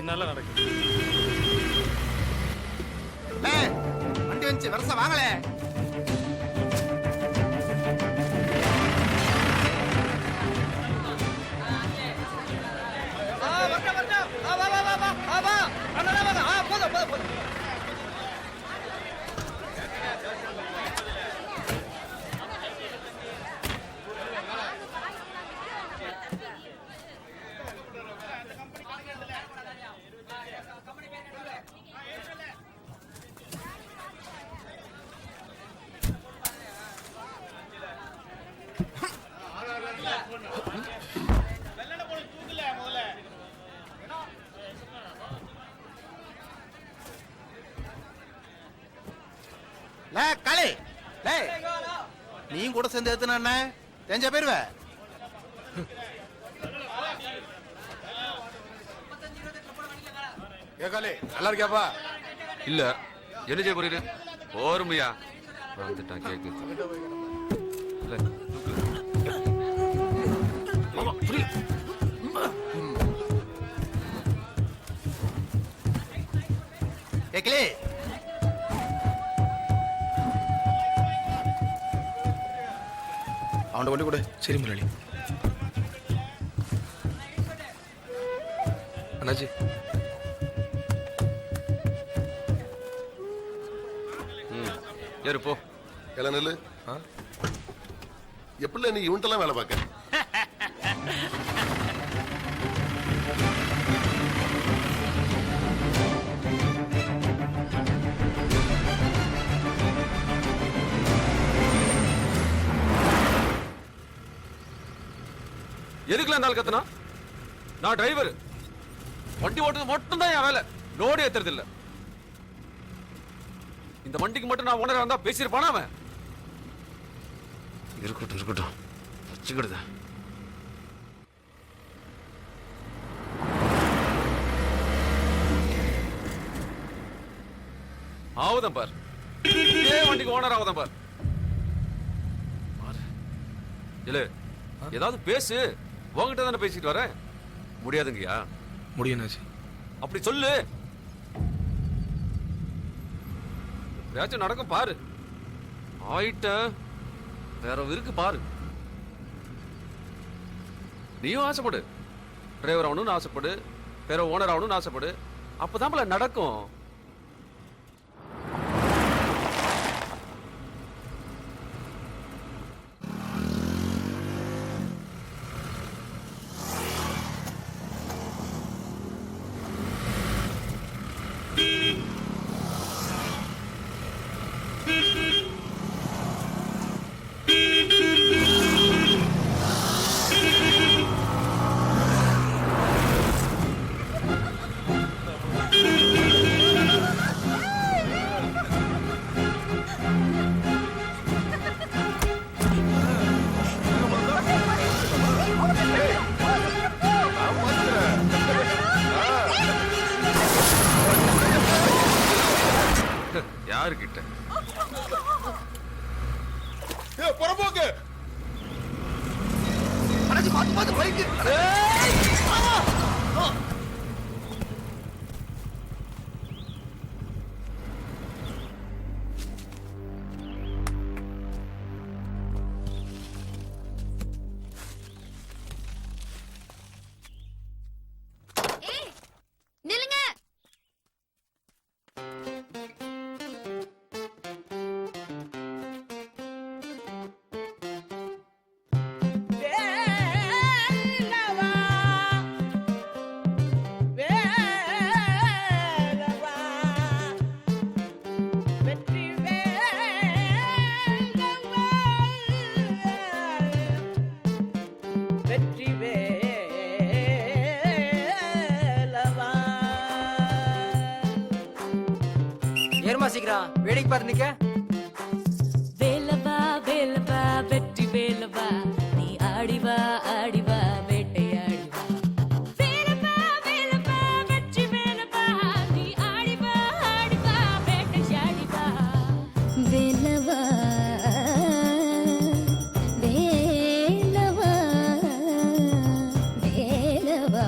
என்னால நடக்குது. வண்டி வந்துச்சு, வரச வாங்களே. களி நீயும் கூட சேர்ந்து ஏத்துன தெரிஞ்ச போயிருவ. களி நல்லா இருக்கியாப்பா? இல்ல என்ன செய்ய போறீரு? ஓர்மையா வந்துட்டான் கேக்கு. கேக்கலே அவன் கொண்டு கூட. சரி முரளி. அண்ணாச்சி ஏறு போ. எல்லாம் நெல்லு. எப்படி நீ இவன்ட்டெல்லாம் வேலை பார்க்க? எதுக்குல இருந்தாலும் கத்துனா? நான் டிரைவர். வண்டி ஓட்டுறது மட்டும் தான் என் வேலை. லோடு ஏத்துறது இல்ல. இந்த வண்டிக்கு மட்டும் நான் ஓனரா இருந்தா பேசியிருப்பானா அவன்? இருக்கட்டும் இருக்கட்டும் வச்சுக்கிடுத. ஆவுதான் பார். இதே வண்டிக்கு ஓனர் ஆவுதான் பார். இல்ல ஏதாவது பேசு. உங்ககிட்ட தானே பேசிட்டு வரேன். முடியாதுங்கய்யா. முடியும். அப்படி சொல்லு. ஏதாச்சும் நடக்கும் பாரு. ஆயிட்ட வேற இருக்கு பாரு. நீயும் ஆசைப்படு. டிரைவர் ஆகணும்னு ஆசைப்படு. வேற ஓனர் ஆகணும்னு ஆசைப்படு. அப்பதான் நடக்கும். யாருக்கிட்ட புறம்போக்கு ஏறுமா சீக்கிரம். வேடிக்கை பாரு நிக்க. வேலவா வேலவா வெற்றி வேலவா நீ ஆடிவா ஆடிவா வேட்டையாடிவா. வேலவா வேலவா வெற்றி வேலவா நீ ஆடிவா ஆடிவா வேட்டையாடிவா. வேலவா வேலவா வேலவா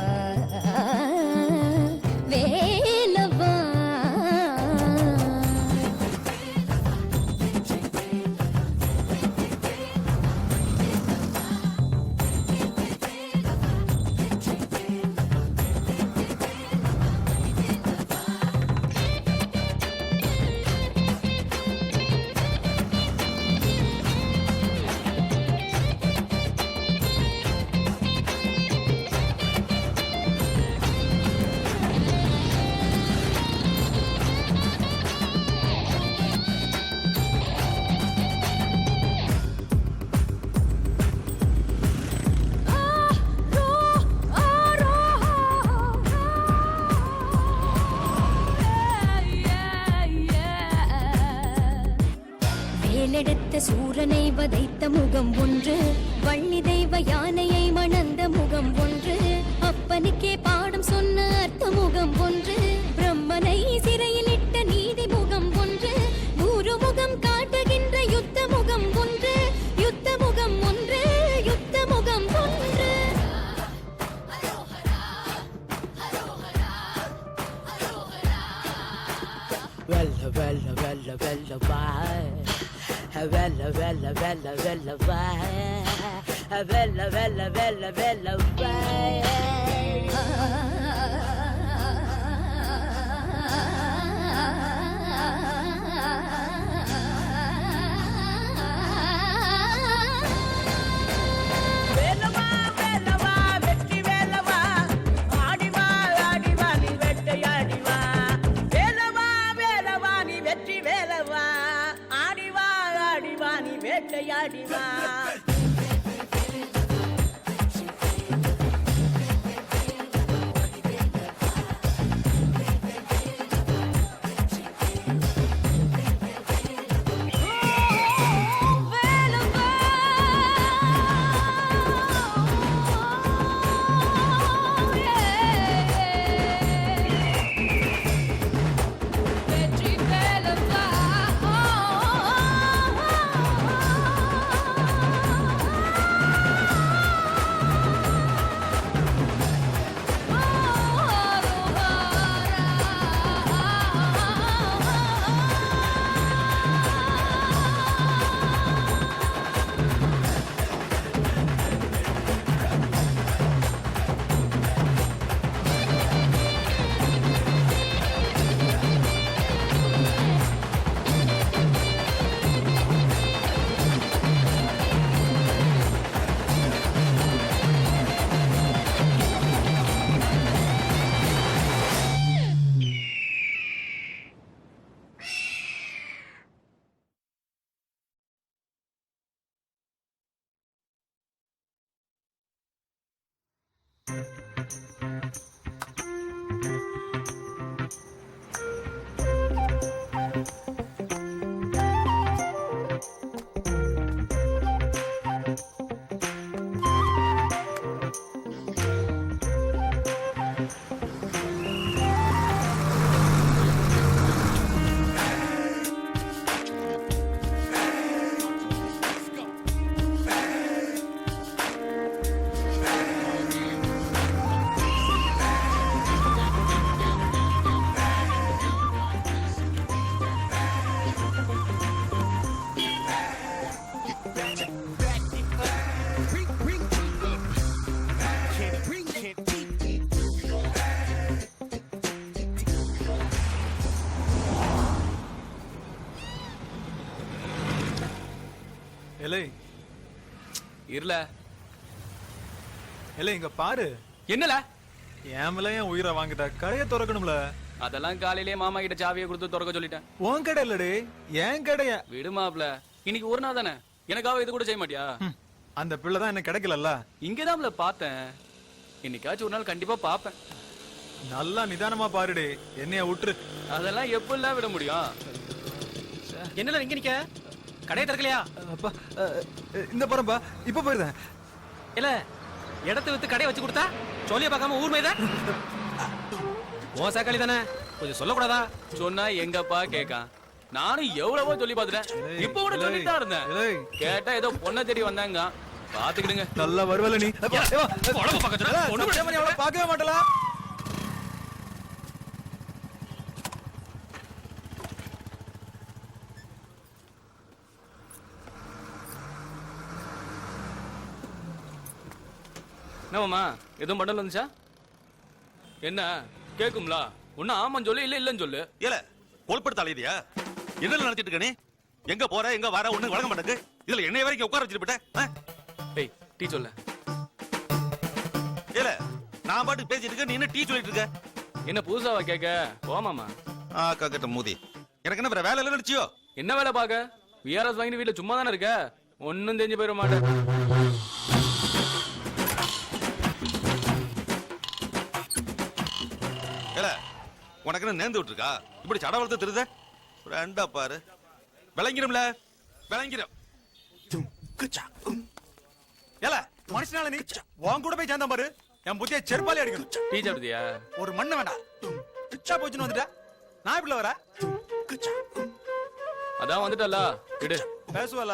வைத்த முகம் ஒன்று, வள்ளி தெய்வ யானையை மணந்த முகம் ஒன்று, அப்பனுக்கே பாடம் சொன்ன அர்த்த முகம் ஒன்று, பிரம்மனை சிறையில் இட்ட நீதி முகம் ஒன்று, 100 முகம் காட்டுகின்ற யுத்த முகம் ஒன்று, யுத்த முகம் ஒன்று, யுத்த முகம் ஒன்று. Vella, vella, vella, vella, vai. Vella, vella, vella, vella, vai. Vella, vella, vella, vella, வேட்டையாடிவா. எலே இருல எலே இங்க பாரு. என்னல ஏமல ஏன் உயிரை வாங்கிட்ட? கடையை திறக்கணும்ல. அதெல்லாம் காலையிலேயே மாமா கிட்ட சாவியை கொடுத்து திறக்க சொல்லிட்டேன். உன் கடை இல்லடே, ஏன் கடைய. விடுமாப்ல, இன்னைக்கு ஒரு நாள் தானே, எனக்காக இது கூட செய்ய மாட்டியா? அந்த பிள்ளை தான் எனக்கு கிடைக்கலல்ல. இங்கதான்ல பார்த்தேன், இன்னைக்காச்சும் ஒரு நாள் கண்டிப்பா பாப்பேன். நல்லா நிதானமா பாருடே, என்னைய விட்டுரு. அதெல்லாம் எப்படிலாம் விட முடியும்? என்னல இங்க நிக்க? கடையை திறக்கலையா? அப்பா இந்த பரம்பா இப்ப போயிருந்தேன். இல்ல இடத்தை வித்து கடையை வச்சு கொடுத்தா சொல்லிய பார்க்காம ஊர் மேய்தான் மோசாக்காளி தானே, கொஞ்சம் சொல்லக்கூடாதா? சொன்னா எங்கப்பா கேட்கான். நானும் எவ்வளவோ சொல்லி பாத்துட்டேன், இப்ப கூட சொல்லிட்டு தான் இருந்தேன். கேட்டா ஏதோ பொண்ணை தேடி வந்தாங்க, பாத்துக்கிடுங்க. நல்லா வருவல நீ. பாக்கவே மாட்டலா. என்னமாமா எதுவும் பண்டல் வந்துச்சா? என்ன கேக்கும்ல? ஒன்னு ஆமான்னு சொல்லு, இல்ல இல்லன்னு சொல்லு. ஏல கொல்படுத்த அலையதியா? என்ன நடத்திட்டு இருக்க நீ? எங்க போற எங்க வர ஒண்ணு வழங்க மாட்டேங்க. இதுல என்னைய வரைக்கும் உட்கார வச்சிட்டு போயிட்ட. ஏய் டீ சொல்ல. ஏல நான் பாட்டுக்கு பேசிட்டு இருக்க, நீ என்ன டீ சொல்லிட்டு இருக்க? என்ன புதுசாவா கேட்க? போமாமா. காக்கட்ட மூதி, எனக்கு என்ன வேற வேலை இல்ல நினைச்சியோ? என்ன வேலை பாக்க? விஆர்எஸ் வாங்கி வீட்டுல சும்மா தானே இருக்க, ஒன்னும் தெரிஞ்சு போயிட மாட்டேன். உனக்கு என்ன நேர்ந்து விட்டுருக்கா? இப்படி சட வளர்த்து திருத ரெண்டா பாரு. விளங்கிடும்ல, விளங்கிடும். ஏல மனுஷனால நீ உன் கூட போய் சேர்ந்தா பாரு என் புத்திய செருப்பாலே அடிக்கணும். டீ சாப்பிடுதியா? ஒரு மண்ணு வேண்டாம். கிச்சா போச்சுன்னு வந்துட்ட. நான் இப்படி வர அதான் வந்துட்டல விடு. பேசுவல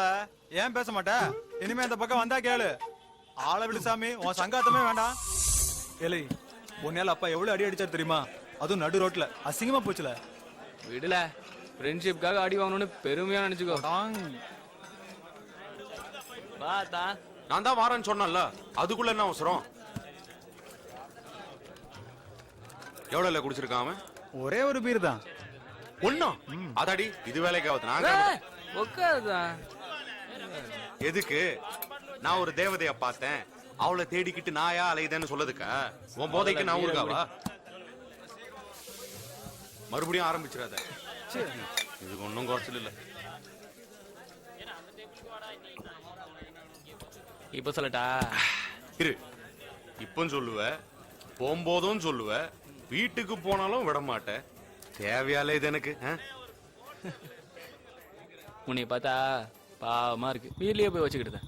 ஏன் பேச மாட்டே? இனிமே அந்த பக்கம் வந்தா கேளு. ஆளை விடு சாமி, உன் சங்காத்தமே வேண்டாம். ஏலே உன்னால அப்பா எவ்வளவு அடி அடிச்சாரு தெரியுமா? அதுவும் நடு ரோட்ல அசிங்கமா போச்சுல. விடுல, ஃப்ரெண்ட்ஷிப்காக அடி வாங்கணும்னு பெருமையா நினைச்சுக்கோ. பாத்தா நான் தான் வாரேன்னு சொன்னேன்ல, அதுக்குள்ள என்ன அவசரம்? எவ்வளவு குடிச்சிருக்கான் அவன்? ஒரே ஒரு பீர் தான். ஒண்ணும் அதாடி இது வேலைக்கு ஆகுது. நாங்க உட்காருதான். எதுக்கு? நான் ஒரு தேவதைய பார்த்தேன், அவளை தேடிக்கிட்டு நாயா அலையுதேன்னு சொல்லதுக்கா? உன் போதைக்கு நான் ஊருக்காவா? மறுபடியும் ஆரம்பிச்சிடாத. இதுக்கு ஒன்னும் குறைச்சல் இல்ல. இப்ப சொல்லட்டா? இரு, இப்ப சொல்லுவ, போகும்போதும் சொல்லுவ, வீட்டுக்கு போனாலும் விட மாட்டேன். தேவையால இது எனக்கு? உன்னை பார்த்தா பாவமா இருக்கு. வீட்லயே போய் வச்சுக்கிட்டு.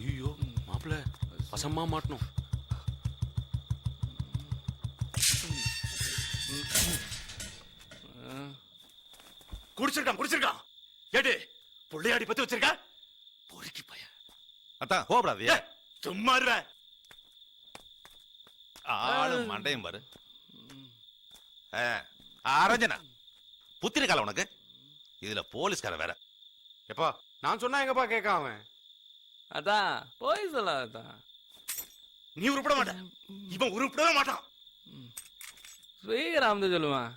ஐயோ மாப்பிள்ள, வசமா மாட்டணும். குடிச்சிருக்கான் ஏடு புள்ளையாடி பத்தி வச்சிருக்கா. பொறுக்கி பைய அதான் கோபடாதியா? சும்மா இருவ. ஆளு மண்டையும் பாரு. அரஞ்சனா புத்திர கால உனக்கு. இதுல போலீஸ்கார வேற. எப்பா நான் சொன்னா எங்கப்பா கேட்க அவன்? அதான் போய் சொல்லாதான். நீ உருப்பட மாட்ட, இவன் உருப்படவே மாட்டான். ஸ்ரீராம் சொல்லுவான்.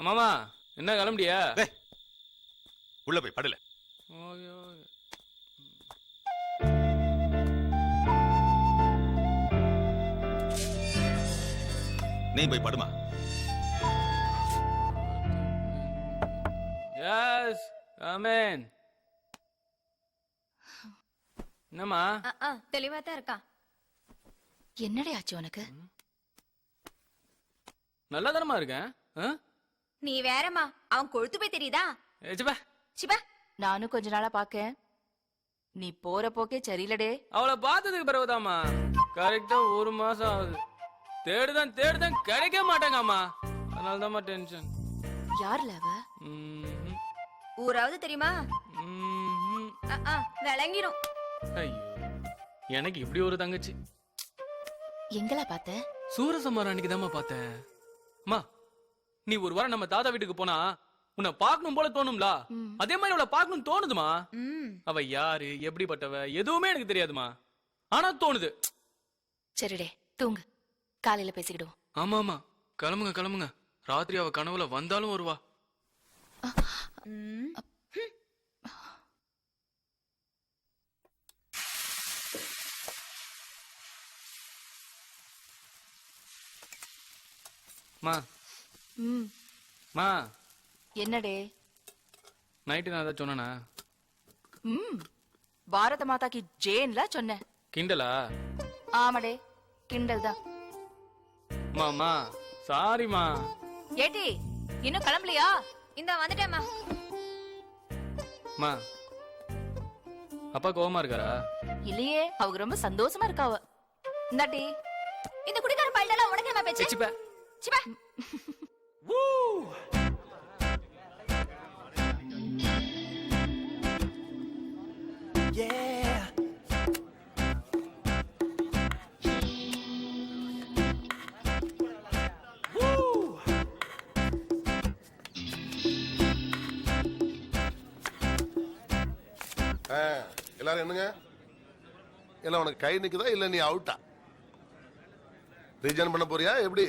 மாமா என்ன கிளம்பியா? உள்ள போய் படல. Okay okay. நீ போய் படுமா. எஸ் ஆமென். என்னம்மா? தெளிவா தான் இருக்கா. என்னடி ஆச்சு உனக்கு? நல்லா தானமா இருக்கேன். நீ வேறம்மா, அவன் கொழுத்து போய் தெரியுதா? ஏச்சுப்பா சிப்பா, நானும் கொஞ்ச நாளா பாக்கேன். நீ போற போக்கே சரியில்லடே. அவளை பார்த்ததுக்கு பிறகுதாம்மா கரெக்டா 1 மாசம் ஆகுது. தேடுதான் கிடைக்க மாட்டாங்கம்மா. அதனாலதாம்மா டென்ஷன். யார்ல அவ? ஊராவது தெரியுமா? விளங்கிடும். ஐயோ, எனக்கு இப்படி ஒரு தங்கச்சி. எங்களா பார்த்த? சூரசம்மாரம் அன்னைக்கு தாம்மா பார்த்தேன். அம்மா, நீ ஒரு வாரம் நம்ம தாத்தா வீட்டுக்கு போனா உன்னை பார்க்கணும் போல தோணும்ல, அதே மாதிரி அவளை பார்க்கணும் தோணுதுமா. அவ யாரு, எப்படிப்பட்டவ எதுவுமே எனக்கு தெரியாதுமா, ஆனா தோணுது. சரிடே, தூங்கு, காலையில பேசிக்கிடுவோம். ஆமா ஆமா, கிளம்புங்க. ராத்திரி அவ கனவுல வந்தாலும் வருவா. மா என்னடே? நைட்டு நான் அதை சொன்னா பாரத மாதாக்கு ஜேன்ல சொன்ன. கிண்டலா? ஆமாடே, கிண்டல் தான். மாமா சாரிமா. ஏட்டி இன்னும் கிளம்பலையா? இந்த வந்துட்டேம்மா. மா, அப்பா கோவமா இருக்காரா? இல்லையே, அவங்க ரொம்ப சந்தோஷமா இருக்காவ. இந்தாட்டி இந்த குடிக்கார பையல உனக்கு என்ன பேச்சு? சிப்பா சிப்பா. எல்லாரும் என்னங்க, எல்லாம் உனக்கு கை நிக்குதா இல்ல நீ அவுட்டா? ரீஜன் பண்ண போறியா எப்படி?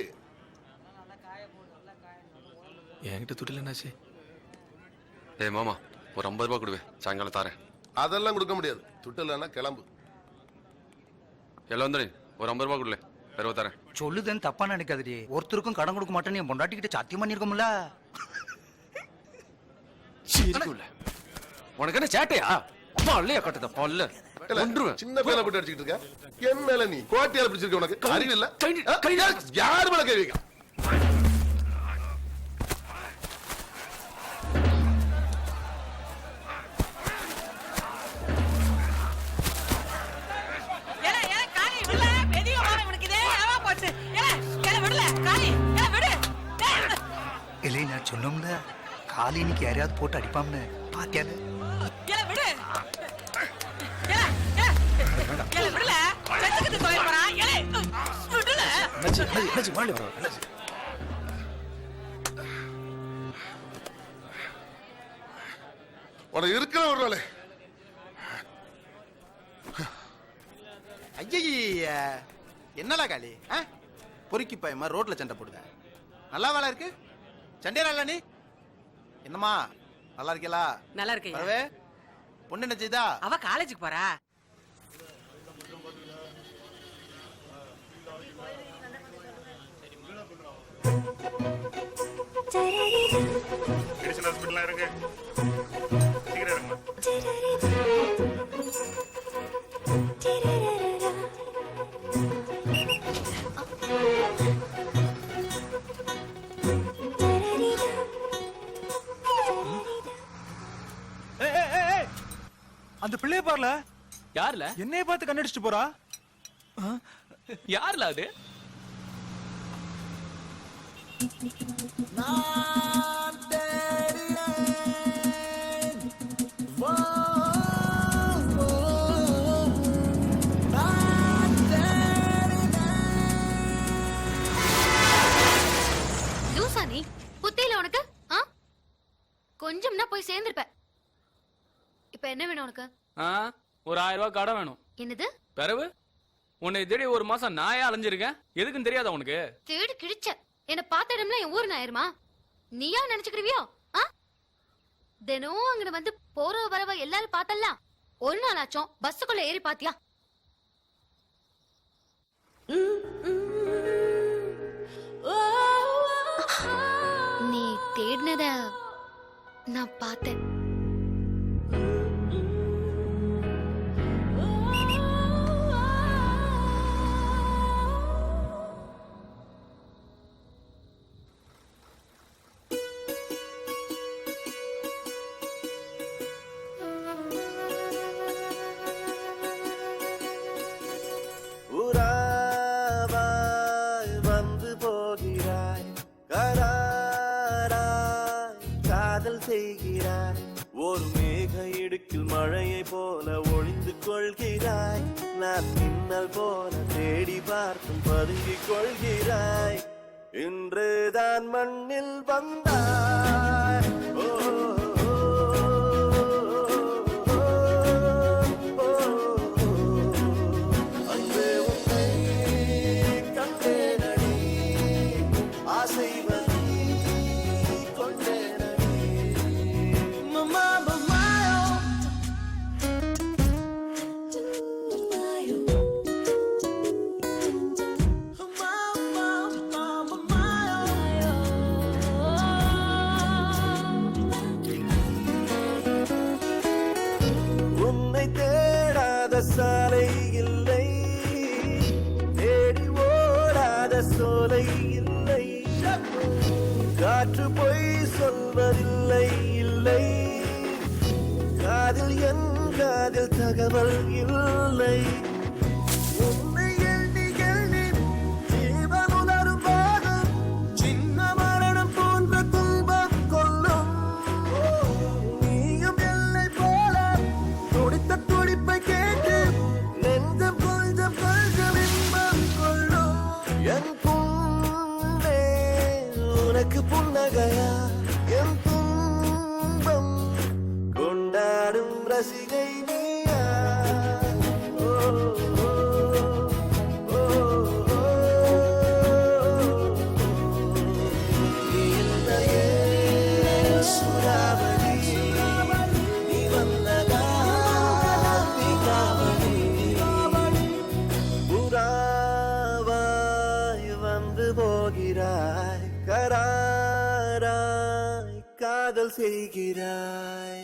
என்கிட்ட துட்டில என்னாச்சு? ஏய் மாமா, ஒரு 50 ரூபாய் கொடுவே, சாயங்காலம் தாரேன். அதெல்லாம் கொடுக்க முடியாது, துட்டு இல்லைன்னா கிளம்பு. எல்லாம் வந்துடு, ஒரு 50 ரூபாய் கொடுல, பெருவ தரேன். சொல்லுதேன்னு தப்பா நினைக்காதடி. ஒருத்தருக்கும் கடன் கொடுக்க மாட்டேன்னு என் பொண்டாட்டிக்கிட்ட சத்தியம் பண்ணிருக்கோம்ல. உனக்கு என்ன சேட்டையா? பல்லையா கட்டுத பல்ல சின்ன பேல போட்டு அடிச்சுட்டு இருக்க. என் மேல நீ கோட்டையால பிடிச்சிருக்க. உனக்கு அறிவு இல்ல? யாரு மேல கை வைக்க? காலினிக்கு யாரையாவது போட்டு அடிப்பாம்னு பாத்தியால உனக்கு இருக்கிற ஒரு நாளே ஐய என்னடா காளி பொறுக்கி பயமா ரோட்ல சண்டை போடுத நல்லா வேலை இருக்கு சண்டையா நீ என்னம்மா நல்லா இருக்கீங்களா? நல்லா இருக்கேன். வரவே பொண்ணு என்ன செய்தா? அவ காலேஜுக்கு போறா. மெடிசன் ஹாஸ்பிடல்ல இருக்கு. சீக்கிரம் இருங்க. அந்த பிள்ளைய பாருல. யாருல? என்னைய பார்த்து கண்ணடிச்சிட்டு போறா. யாருல அது? லூசானி புத்தியில உனக்கு கொஞ்சம்னா போய் சேர்ந்திருப்ப. இப்ப என்ன வேணும் உனக்கு? ஒரு 1000 ரூபாய் கடன் வேணும். என்னது? பிறவு உன்னை தேடி ஒரு மாசம் நாயா அலைஞ்சிருக்கேன். எதுக்குன்னு தெரியாதா உனக்கு? தேடி கிழிச்ச என்ன பார்த்த இடம்ல என் ஊர் நாயிருமா? நீயா நினைச்சுக்கிறியோ? தினம் அங்க வந்து போற வரவ எல்லாரும் பார்த்தலாம். ஒரு நாளாச்சும் பஸ்ஸுக்குள்ள ஏறி பாத்தியா? நீ தேடினத நான் பார்த்தேன். வந்து போகிறாய் கராராய் காதல் செய்கிறாய். ஒரு மேக இடுக்கில் மழையை போல ஒளிந்து கொள்கிறாய். நான் மின்னல் போல தேடி பார்த்தும் பதுங்கிக் கொள்கிறாய். இன்றுதான் மண்ணில் வந்தாய். ஓ சாலை இல்லை, தேடி ஓடாத சோலை இல்லை. காற்று பொய் சொல்வதில்லை இல்லை. காதில் என் காதில் தகவல் இல்லை. உன்னை எண்ணி எண்ணி ஜீவன் உணரும் போது சின்ன மரணம் போன்ற துன்பம் கொள்ளும். நீயும் எல்லை போல துடித்த துடிப்பை கேட்டு நெஞ்சம் கொஞ்சம் கொஞ்சம் இன்பம் கொள்ளும். என் புண்ணே உனக்கு புன்னகையா? என் துன்பம் கொண்டாடும் ரசிகை நீயா? ஓ ஓ ஓ இல்லையே சுறாவளி நீ வந்ததா தீபாவளி. புறாவாய் வந்து போகிறாய் கராராய் காதல் செய்கிறாய்.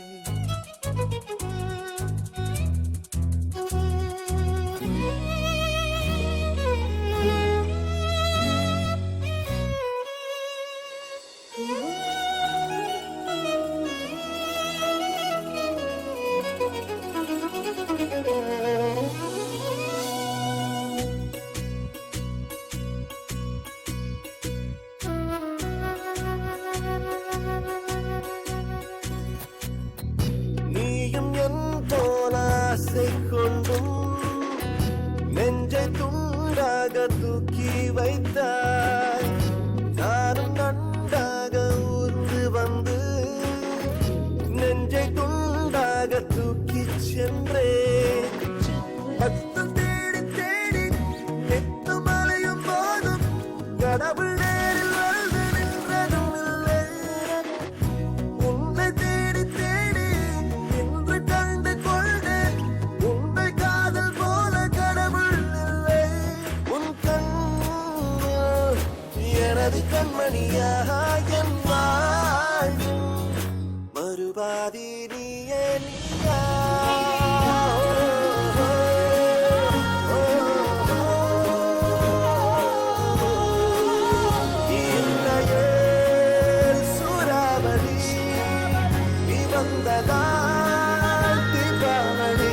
வந்ததான் தீபாவளி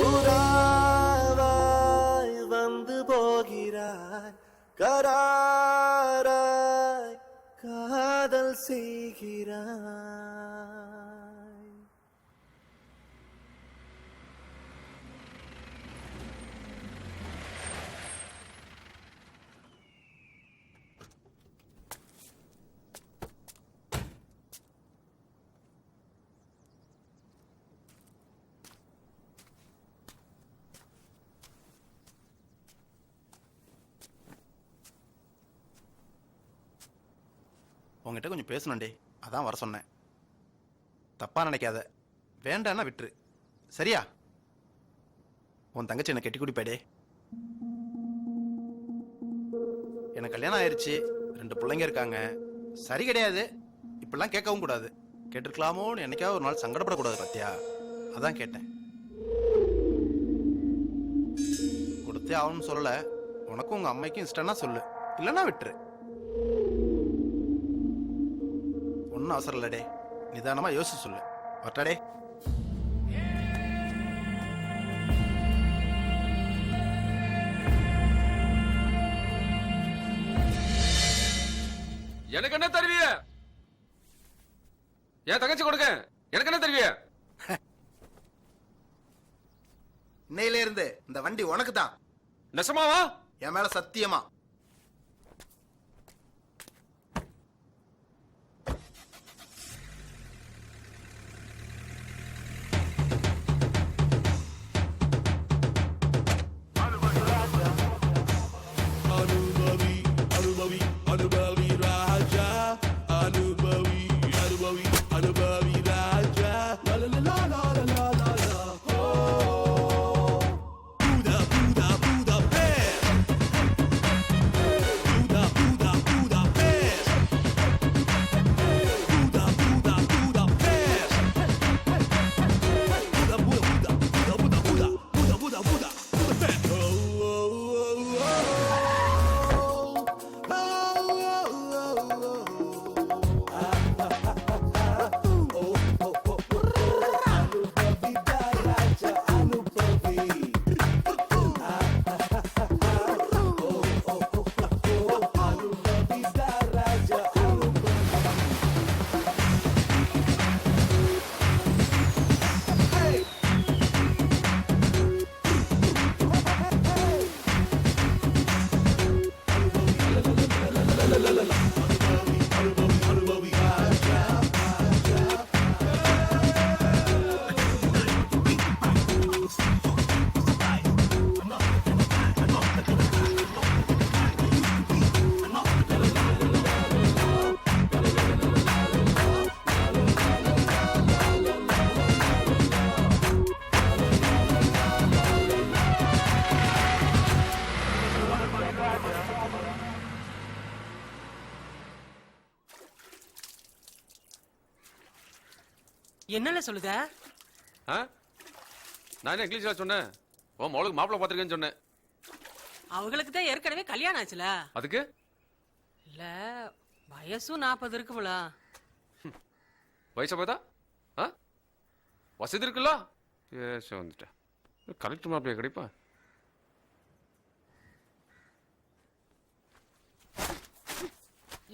புறாவாய் வந்து போகிறாய் கராராய் காதல் செய்கிறாய். உங்ககிட்ட கொஞ்சம் பேசணும்டே, அதான் வர சொன்னேன். தப்பா நினைக்காத, வேண்டான்னா விட்டுரு சரியா? உன் தங்கச்சி என்ன கெட்டி குடிப்பேடே. எனக்கு கல்யாணம் ஆயிடுச்சு, 2 பிள்ளைங்க இருக்காங்க. சரி கிடையாது, இப்பெல்லாம் கேட்கவும் கூடாது. கேட்டிருக்கலாமோன்னு என்னைக்காவது ஒரு நாள் சங்கடப்படக்கூடாது பத்தியா, அதான் கேட்டேன். கொடுத்தே ஆகணும்னு சொல்லல, உனக்கும் உங்க அம்மைக்கும் இஷ்டம்னா சொல்லு, இல்லைன்னா விட்டுரு. ஒன்னும் அவசரம் இல்லடே, நிதானமா யோசிச்சு சொல்லு. வரட்டடே. எனக்கு என்ன தருவிய? என் தங்கச்சி கொடுக்க எனக்கு என்ன தருவிய? இன்னையில இருந்து இந்த வண்டி உனக்கு தான். நெசமாவா? என் மேல சத்தியமா. என்னல சொல்லுத? நான் என்ன இங்கிலீஷ்ல சொன்னேன்? ஓ மோளுக்கு மாப்பிள்ளை பார்த்திருக்கேன்னு சொன்னேன். அவங்களுக்கு தான் ஏற்கனவே கல்யாணம் ஆச்சுல. அதுக்கு இல்ல வயசும் 40 இருக்குங்கள. வயசு பார்த்தா வசதி இருக்குல்ல? ஏச வந்துட்டேன். கலெக்டர் மாப்பிள்ளைய கிடைப்பா?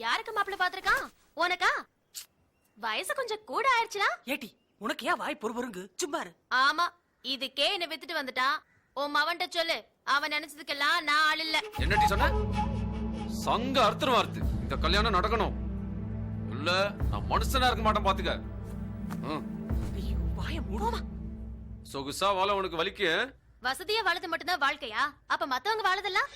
யாருக்கு மாப்பிள்ளை பாத்திருக்கான்? உனக்கா? வயசு கொஞ்சம் கூட ஆயிடுச்சுனா? ஏட்டி உனக்கு ஏன் வாய் பொறுபொருங்கு? சும்மா இரு. ஆமா, இதுக்கே என்ன வித்துட்டு வந்துட்டான். உன் மவன்ட்ட சொல்லு, அவன் நினைச்சதுக்கெல்லாம் நான் ஆள் இல்ல. என்னடி சொன்ன? சங்க அர்த்தம் வார்த்தை. இந்த கல்யாணம் நடக்கணும். இல்ல நான் மனுஷனா இருக்க மாட்டேன் பாத்துக்க. ஐயோ வாயை மூடுமா. சொகுசா வாழ உனக்கு வலிக்கு. வசதியா வாழது மட்டும்தான் வாழ்க்கையா? அப்ப மத்தவங்க வாழதெல்லாம்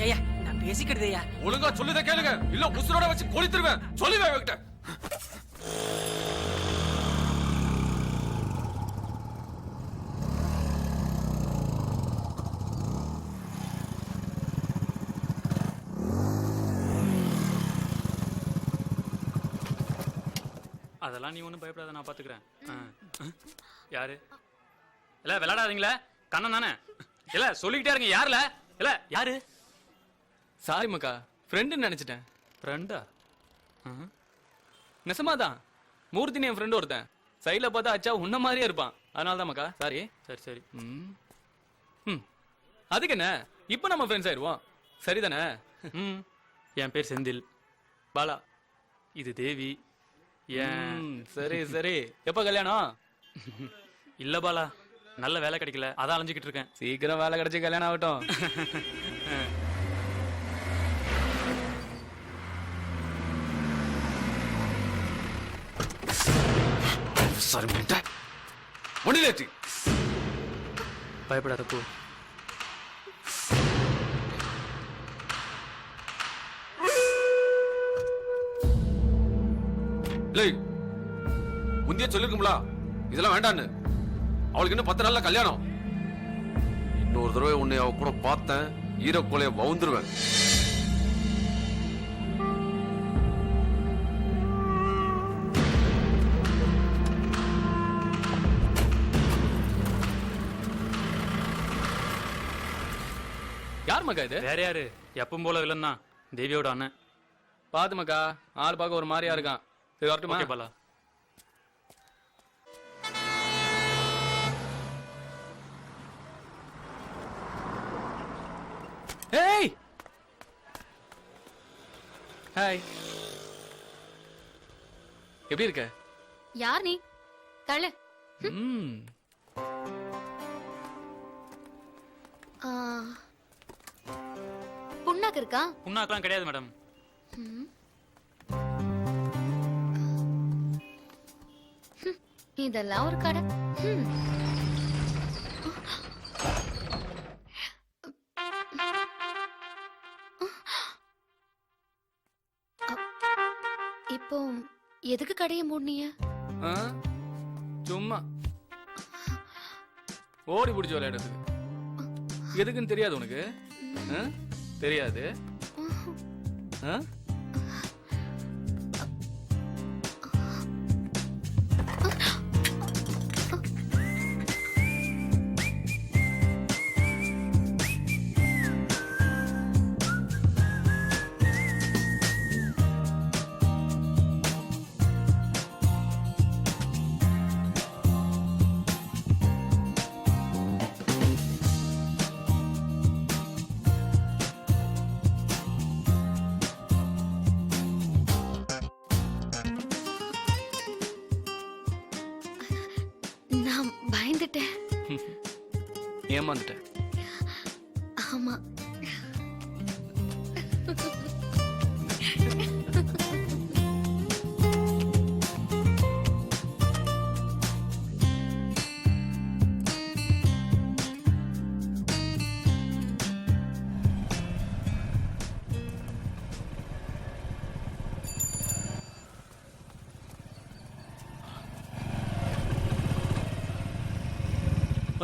ஏயா நான் பேசிக்கிறதையா? ஒழுங்கா சொல்லுத கேளுங்க, இல்ல உசுரோட வச்சு கொளுத்திருவேன். சொல்லுவேன் இவகிட்ட. அதெல்லாம் நீ ஒன்றும் பயப்படாத, நான் பாத்துக்கிறேன். யாரு? இல்ல விளையாடாதீங்களே, கண்ணன் தானே. இல்ல சொல்லிக்கிட்டே இருங்க. யாருல? இல்ல யாரு? சாரி மக்கா, ஃப்ரெண்டுன்னு நினைச்சிட்டேன். ஃப்ரெண்டா? நெசமாதான், மூர்த்தினி என் ஃப்ரெண்டு ஒருத்தன். சைட்ல பார்த்தா அச்சா உன்ன மாதிரியே இருப்பான். அதனால தான் மக்கா, சாரி. சரி சரி. அதுக்கு என்ன, இப்ப நம்ம ஃப்ரெண்ட்ஸ் ஆயிடுவோம். சரிதானே? என் பேர் செந்தில். பாலா. இது தேவி. ஏன்? சரி சரி. எப்ப கல்யாணம்? இல்ல பாலா, நல்ல வேலை கிடைக்கல, அதான் அலைஞ்சுக்கிட்டு இருக்கேன். சீக்கிரம் வேலை கிடைச்சி கல்யாணம் ஆகட்டும். சாரி ஒன்னிலேச்சு. பயப்படாத போ. முந்தைய சொல்லிருக்கும்ல இதெல்லாம் வேண்டான்னு. அவளுக்கு இன்னும் 10 நாள்ல கல்யாணம். இன்னொரு தடவை உன்னை அவ கூட பார்த்தேன், ஈரக்கோலைய வவுந்துருவேன். யார் மக்கா இது? வேற யாரு? எப்பவும் போல வில்லன் தான், தேவியோட அண்ணன். பாத்து மக்கா, ஆள் பார்க்க ஒரு மாதிரியா இருக்கான். சரி வரட்டுமா? ஓகே பாலா. ஏய் ஹாய், எப்படி இருக்க? யார் நீ? தள்ளு. புண்ணாக்கு இருக்கா? புண்ணாக்கெல்லாம் கிடையாது மேடம். இதெல்லாம் ஒரு கடை. இப்போ எதுக்கு கடையை மூடினீங்க? சும்மா ஓடி பிடிச்ச விளையாடுறதுக்கு. எதுக்குன்னு தெரியாது உனக்கு? தெரியாது. நான் பயந்துட்டேன். ஏமாந்துட்டேன். ஆமா.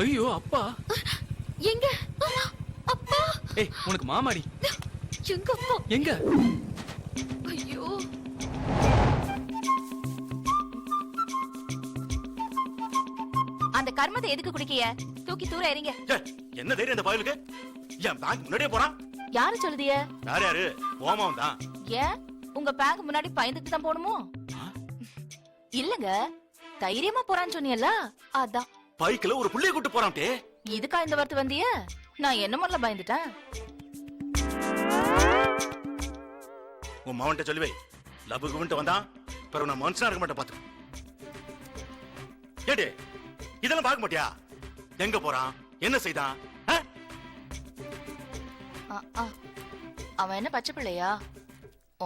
ஐயோ அப்பா. எங்க அப்பா? ஏய் உனக்கு மாமாடி. எங்க அப்பா? எங்க? ஐயோ அந்த கர்மத்தை எதுக்கு குடிக்கிய? தூக்கி தூர எறிங்க. என்ன தைரியம் இந்த பயலுக்கு? என் பேங்க் முன்னாடியே போறான். யாரு சொல்லுதிய? யாரு? ஓமாவும் தான். ஏன் உங்க பேங்க் முன்னாடி பயந்துட்டு தான் போகணுமோ? இல்லங்க, தைரியமா போறான்னு சொன்னீல்ல, அதான். பைக்ல ஒரு புள்ளைய கூட்டு போறான்டே. இதுக்கா இந்த வார்த்தை வந்திய? நான் என்ன முதல்ல பயந்துட்டேன். உன் மவன்ட்ட சொல்லி வை, லபுக்கு விட்டு வந்தான் பிறகு நான் மனுஷனா இருக்க மாட்டேன் பாத்து. ஏடே இதெல்லாம் பார்க்க மாட்டியா? எங்க போறான், என்ன செய்தான்? அவன் என்ன பச்சை பிள்ளையா?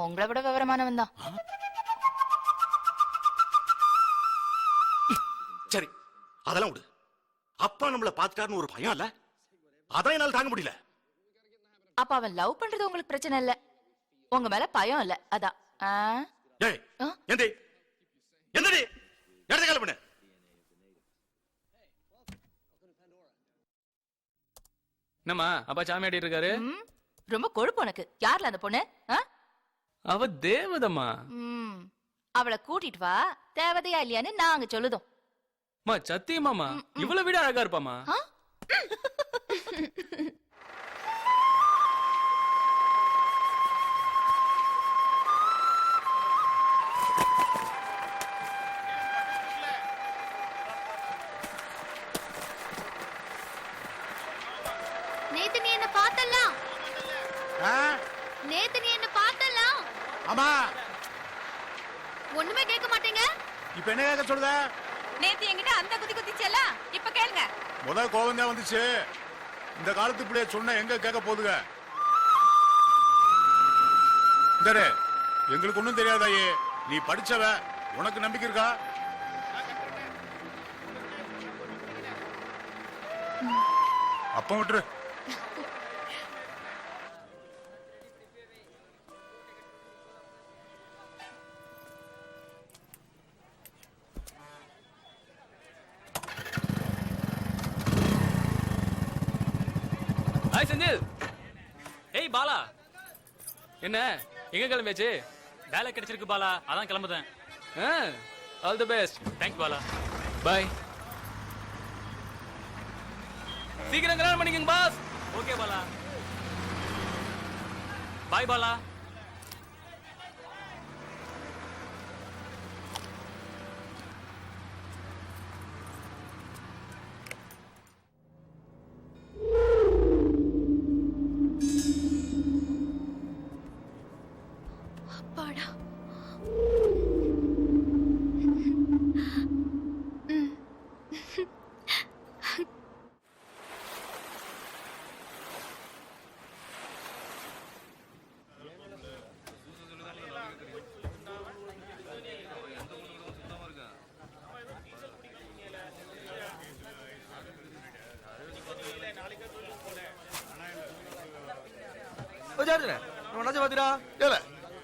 உங்களை விட விவரமானவன் தான். சரி அதெல்லாம் விடு. அப்பா நம்மள பாத்துட்டாருன்னு ஒரு பயம் இல்ல, அதான் என்னால தாங்க முடியல. அப்ப அவன் லவ் பண்றது உங்களுக்கு பிரச்சனை இல்ல, உங்க மேல பயம் இல்ல, அதான். ஏய் எந்தி எந்தடி இடத்த கால பண்ணு. என்னம்மா அப்பா சாமி ஆடிட்டு இருக்காரு? ரொம்ப கொழுப்பு உனக்கு. யார்ல அந்த பொண்ணு? அவ தேவதம்மா. அவளை கூட்டிட்டு வா, தேவதையா இல்லையான்னு நாங்க சொல்லுதோம். சத்தியமாமா இவ்வளவு விட அழகா இருப்பாமா? நேத்து நீ என்ன பார்த்தலாம். ஆமா. ஒண்ணுமே கேட்க மாட்டீங்க. இப்ப என்ன கேட்க சொல்லுத? நேத்து என்கிட்ட அந்த குதி குதிச்சல, இப்ப கேளுங்க. முதல் கோவம் தான் வந்துச்சு. இந்த காலத்து பிள்ளைய சொன்ன எங்க கேட்க போதுங்க? இந்தரு, எங்களுக்கு ஒண்ணும் தெரியாதாயே. நீ படிச்சவ, உனக்கு நம்பிக்கை இருக்கா? அப்ப விட்டுரு. ஹாய் செந்தில். ஏய் பாலா, என்ன எங்க கிளம்பியாச்சு? வேலை கிடைச்சிருக்கு பாலா, அதான் கிளம்புதேன். All the best. Thanks Bala. Bye. சீக்கிரம் கல்யாணம் பண்ணிக்கங்க boss. Okay Bala. Bye Bala. அப்பாடா.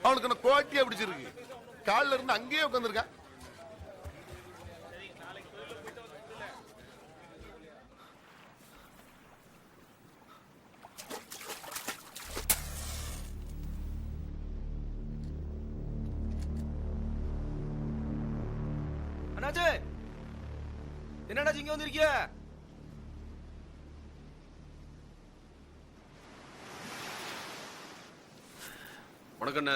அவனுக்கு என்ன கோட்டியா பிடிச்சிருக்கு? காலில இருந்து அங்கேயே உட்காந்துருக்கா. அண்ணாச்சி, என்னடா இங்க வந்திருக்கிய? உனக்கு என்ன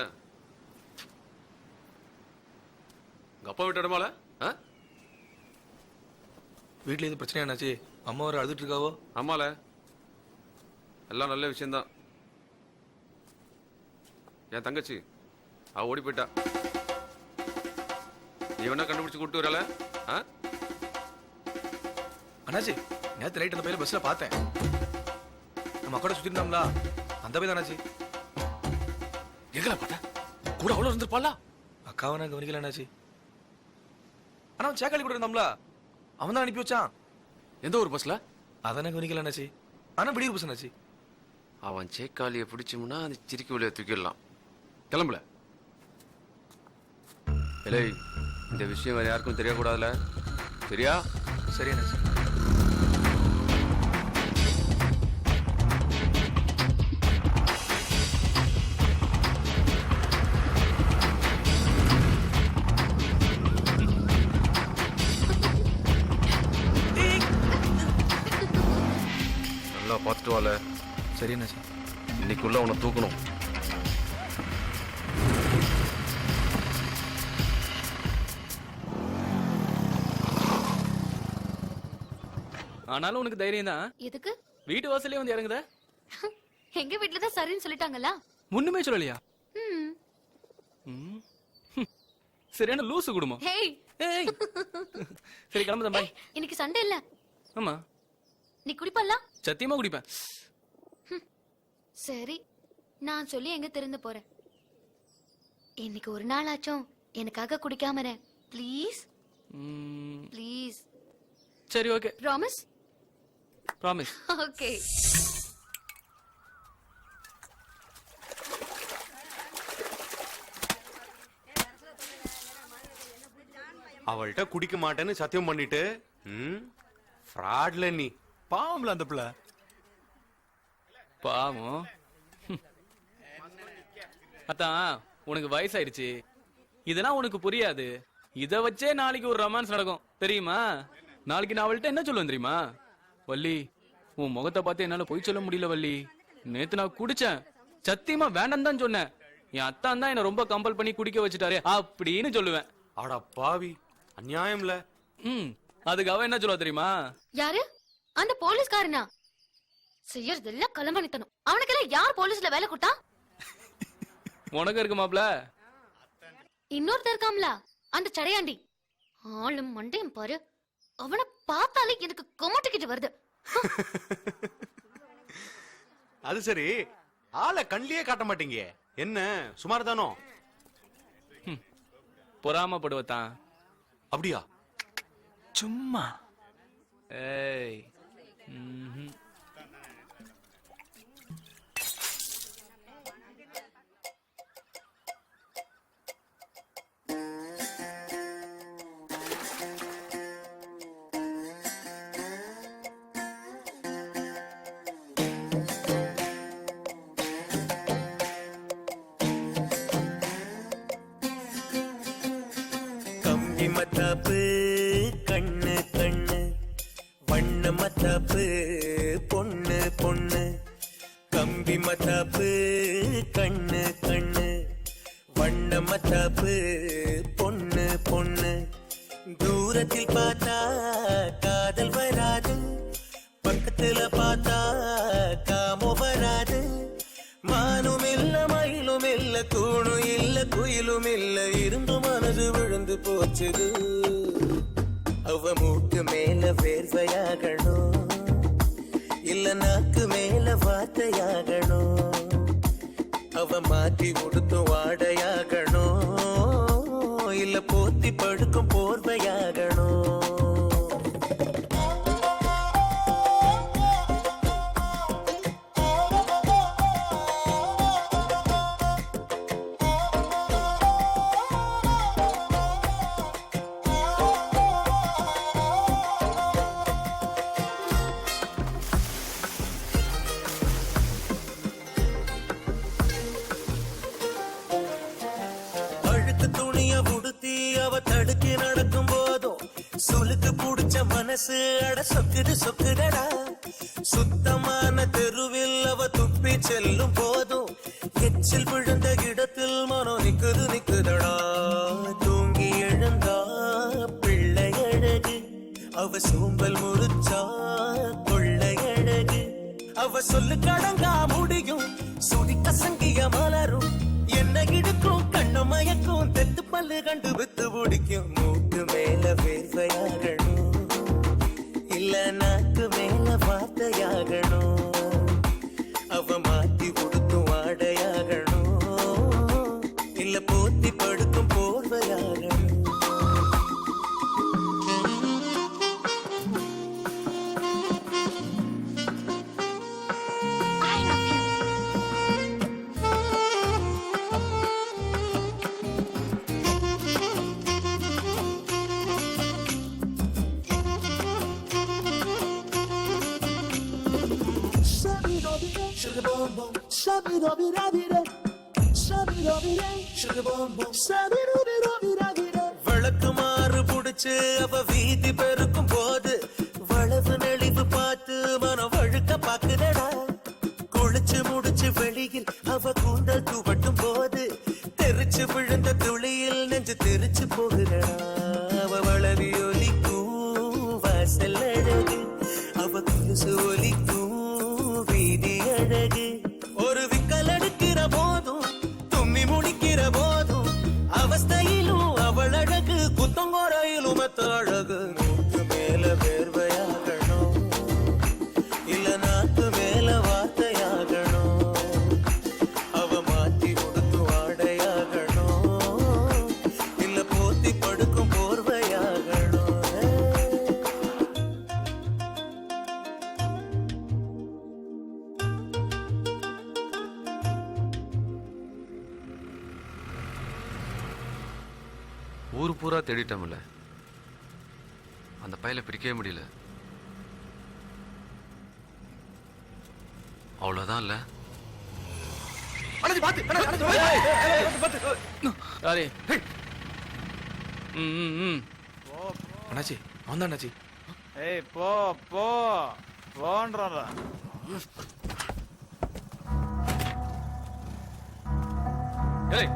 உங்க அப்பா விட்ட இடமால? வீட்டுல எது பிரச்சனை என்னாச்சு? அம்மா வர அழுதுட்டு இருக்காவோ? ஆமால, எல்லாம் நல்ல விஷயம்தான். என் தங்கச்சி அவ ஓடி போயிட்டா. நீ வேணா கண்டுபிடிச்சு கூப்பிட்டு வரல? அண்ணாச்சி, நேத்து நைட் அந்த பையில பஸ்ல பார்த்தேன். நம்ம அக்கா சுத்தி இருந்தாங்களா? அந்த பையன் தானாச்சு. எங்கல பார்த்தா கூட அவ்வளவு இருந்திருப்பாளா? அக்காவை நான் கவனிக்கல அண்ணாச்சி. ஆனா அவன் சேக்காளி கூட இருந்தாம்ல, அவன் தான் அனுப்பி வச்சான். எந்த ஒரு பஸ்ல? அதானே கவனிக்கல அண்ணாச்சி. ஆனா பிடிக்கிற பஸ் அண்ணாச்சி. அவன் சேக்காளியை பிடிச்சோம்னா அந்த சிரிக்கி வழியை தூக்கிடலாம். கிளம்பல. இல்லை, இந்த விஷயம் வேற யாருக்கும் தெரியக்கூடாதுல. சரியா? சரி அண்ணாச்சி. நல்லா பார்த்துட்டு வாழ. சரி அண்ணாச்சி. இன்னைக்குள்ள உன்னை தூக்கணும். ஆனாலும் உனக்கு தைரியம் தான். எதுக்கு? வீட்டு வாசலே வந்து இறங்குத. எங்க வீட்ல தான் சரின்னு சொல்லிட்டாங்களா? முன்னுமே சொல்லலையா? சரியான லூசு குடும்பம். ஹேய். ஏய். சரி கிளம்புதா பாய். இன்னைக்கு சண்டே இல்ல. ஆமா. நீ குடிப்பல்ல? சத்தியமா குடிப்பேன். சரி, நான் சொல்லி எங்க திறந்து போறேன். இன்னைக்கு ஒரு நாள் ஆச்சும் எனக்காக குடிக்காம இரு. Please please. சரி ஓகே. ப்ராமிஸ்? ப்ராமிஸ். ஓகே. அவள்கிட்ட குடிக்க மாட்டேன்னு சத்தியம் பண்ணிட்டு ஃப்ராட்ல நீ. பாவம்ல அந்த பிள்ளை. பாவம். அதான் உனக்கு வயசாயிடுச்சு, இதெல்லாம் உனக்கு புரியாது. இத வச்சே நாளைக்கு ஒரு ரொமான்ஸ் நடக்கும் தெரியுமா? நாளைக்கு நான் அவள்கிட்ட என்ன சொல்லுவேன் தெரியுமா? வள்ளி, உன் முகத்தை பார்த்து என்னால பொய் சொல்ல முடியல வள்ளி. நேத்து நான் குடிச்சேன், சத்தியமா வேண்டாம் தான் சொன்னேன். என் அத்தான் தான் என்ன ரொம்ப கம்பல் பண்ணி குடிக்க வச்சுட்டாரு அப்படின்னு சொல்லுவேன். ஆடா பாவி, அநியாயம்ல. அதுக்கு அவ என்ன சொல்லுவா தெரியுமா? யாரு? அந்த போலீஸ்காரனா? செய்யறதெல்லாம் களம்பணித்தனம். அவனுக்கெல்லாம் யார் போலீஸ்ல வேலை கொடுத்தா? உனக்கு இருக்கு மாப்ள. இன்னொருத்தர் இருக்காம்ல, அந்த சடையாண்டி. ஆளும் மண்டையும் பாரு. அவனை பார்த்தாலே எனக்கு கொமட்டிக்கிட்டு வருது. அது சரி, ஆளை கண்ணிலேயே காட்ட மாட்டீங்க. என்ன சுமார் தானோ? பொறாமப்படுவத்தான். அப்படியா? சும்மா. ஏய். மத்தாப்பு கண்ணு கண்ணு வண்ண மத்தாப்பு பொண்ணு பொண்ணு கம்பி மத்தாப்பு கண்ணு கண்ணு வண்ண மத்தாப்பு பொண்ணு பொண்ணு தூரத்தில் பார்த்தா காதல் வராது, பக்கத்துல பார்த்தா காமம் வராது. மானும் இல்ல மயிலும் இல்ல தூணும் இல்ல குயிலும் இல்ல இருந்து மனது விழுந்து போச்சுது. அவ மூக்கு மேல வேர்வையாகணும், இல்ல நாக்கு மேல வார்த்தையாகணும். அவ மாட்டி உடுத்தும் வாடையாகணும், இல்ல போத்தி படுக்கும் போர்வையாகணும். தடுக்கி நடக்கும் போதும் சுளுக்கு புடிச்ச மனசு அட சொக்குது சொக்குதடா. சுத்தமான தெருவில் அவ துப்பி செல்லும் போதும் எச்சில் விழுந்த இடத்தில் மனம் நிக்குது நிக்குதடா. தூங்கி எழுந்தா பிள்ளை அழகு, அவ சோம்பல் முறிச்சா கொள்ளை அழகு. அவ சொல்லு கடங்கா முடியும், சுடி கசங்கிய மலரும் என்ன இடுக்கும் கண்ணு மயக்கும். தெத்து பல்லு கண்டு வித்து பிடிக்கும். மூக்கு மேல வேர்வையாகணும், இல்ல நாக்கு மேல வார்த்தையாகணும். அவ மாத்தி உடுத்தும் வாடையாகணும், இல்ல போத்தி படுக்கும் போர்வையாகணும். விளக்கு மாறு புடிச்சு அவ வீதி பெருக்கும் போது வளவு நெளிவு பார்த்து மனம் வழுக்க பாக்குதடா. குளிச்சு முடிச்சு வெளியில் அவ கூந்தல் துவட்டும் போது தெரிச்சு விழுந்த துளியில் நெஞ்சு தெரிச்சு போகுதடா. அவ வளவி ஒலிக்கும் வாசல் அழகு, அவ குலுசு ஒலிக்கும் வீதி அழகு. ஒரு விக்கல் எடுக்கிற போதும் தும்மி முடிக்கிற போதும் அவஸ்தையிலும் அவள் அழகு, குத்தங்கோரையிலும் மத்த அழகு. மூக்கு மேல வேர்வையாகணும், இல்ல நாக்கு மேல வார்த்தையாகணும். அவ மாத்தி கொடுத்து வாடையாகணும், இல்ல போத்தி படுக்கும் போர்வையாகணும். ஊர் பூரா தேடிட்டோம்ல, அந்த பையலை பிரிக்கவே முடியல. அவ்வளவுதான் இல்ல. அண்ணாச்சி வந்தா அண்ணாச்சி. ஏய் போ போ போன்றா. ஏய்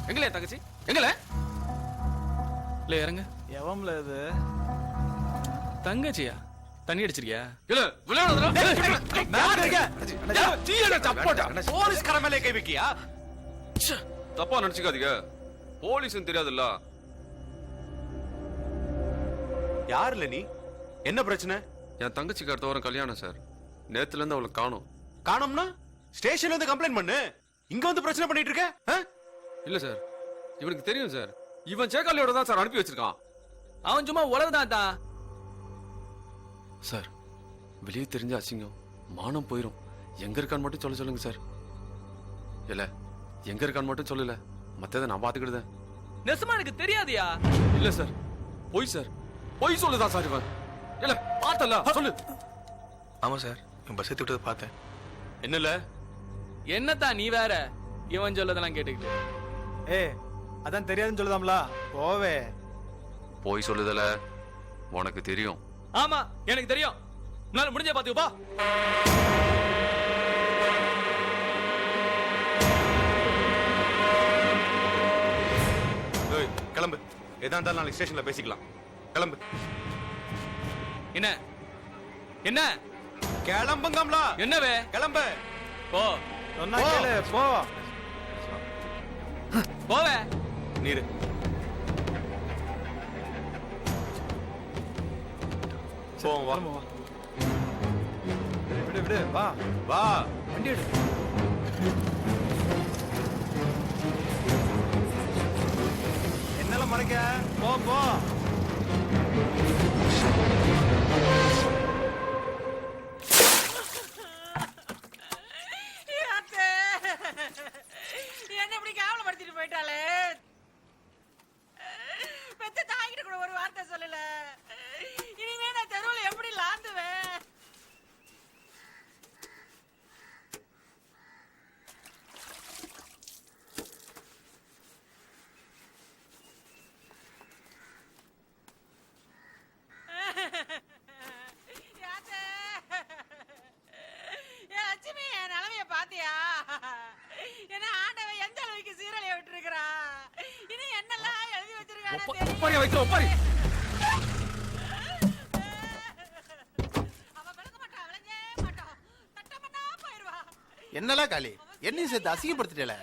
எங்களே தங்கச்சி எங்களே இல்ல இறங்க. எவம்ல இது? தங்கச்சியா? தண்ணி அடிச்சிருக்கியா? இல்ல விளையாடுறதுல போலீஸ்கார மேலே கை வைக்கியா? தப்பா நினைச்சுக்காதீங்க, போலீஸ் தெரியாதுல்ல. யாருல நீ? என்ன பிரச்சனை? என் தங்கச்சிக்கு அடுத்த வாரம் கல்யாணம் சார். நேத்துல இருந்து அவளை காணோம். காணோம்னா ஸ்டேஷன்ல வந்து கம்ப்ளைண்ட் பண்ணு. இங்க வந்து பிரச்சனை பண்ணிட்டு இருக்க? இல்ல சார், இவனுக்கு தெரியும் சார். இவன் சேக்காலியோட தான் சார் அனுப்பி வச்சிருக்கான். அவன் சும்மா உலகதான் தான் சார். வெளியே தெரிஞ்ச அசிங்கம், மானம் போயிரும். எங்க இருக்கான்னு மட்டும் சொல்லுங்க சார். இல்ல எங்க இருக்கான்னு மட்டும் சொல்லல, மத்ததை நான் பாத்துக்கிடுதேன். நெசமா எனக்கு தெரியாதியா? இல்ல சார், பொய் சார், பொய் சொல்லுதான் சார் இவன். இல்ல பார்த்தல சொல்லு. ஆமா சார், பஸ் ஏத்தி விட்டதை பார்த்தேன். என்னல என்னத்தான் நீ வேற இவன் சொல்லதெல்லாம் கேட்டுக்கிட்டு. அதான் தெரியாதுன்னு சொல்லுதாம்ல, போவே. பொய் சொல்லுதல உனக்கு தெரியும். ஆமா எனக்கு தெரியும். உன்னால முடிஞ்ச பாத்துக்கப்பா. கிளம்பு. எதா இருந்தாலும் நாளைக்கு ஸ்டேஷன்ல பேசிக்கலாம். கிளம்பு. என்ன என்ன கிளம்புங்கம்லா. என்னவே? கிளம்பு. போ. சொன்னா கேளு, போ. போவே. நீரு வா. விடு விடு, வா வா. வண்டி எடு. என்னால மறைக்க, போ போ. என்ன இப்படி கேவலப்படுத்திட்டு போயிட்டாலே. பெத்த தாய்கிட்ட கூட ஒரு வார்த்தை சொல்லல. இனிமே நான் தெருவில் எப்படி லாந்துவேன்? லட்சுமி, என் நிலைமைய பாத்தியா? என்ன ஆண்டவன் எந்த அளவுக்கு சீரழிய விட்டுருக்கிறா? இனி என்னெல்லாம் எழுதி வச்சிருக்கானே. என்னலாம் காளி, என்னையும் சேர்த்து அசிங்கப்படுத்திட்டல.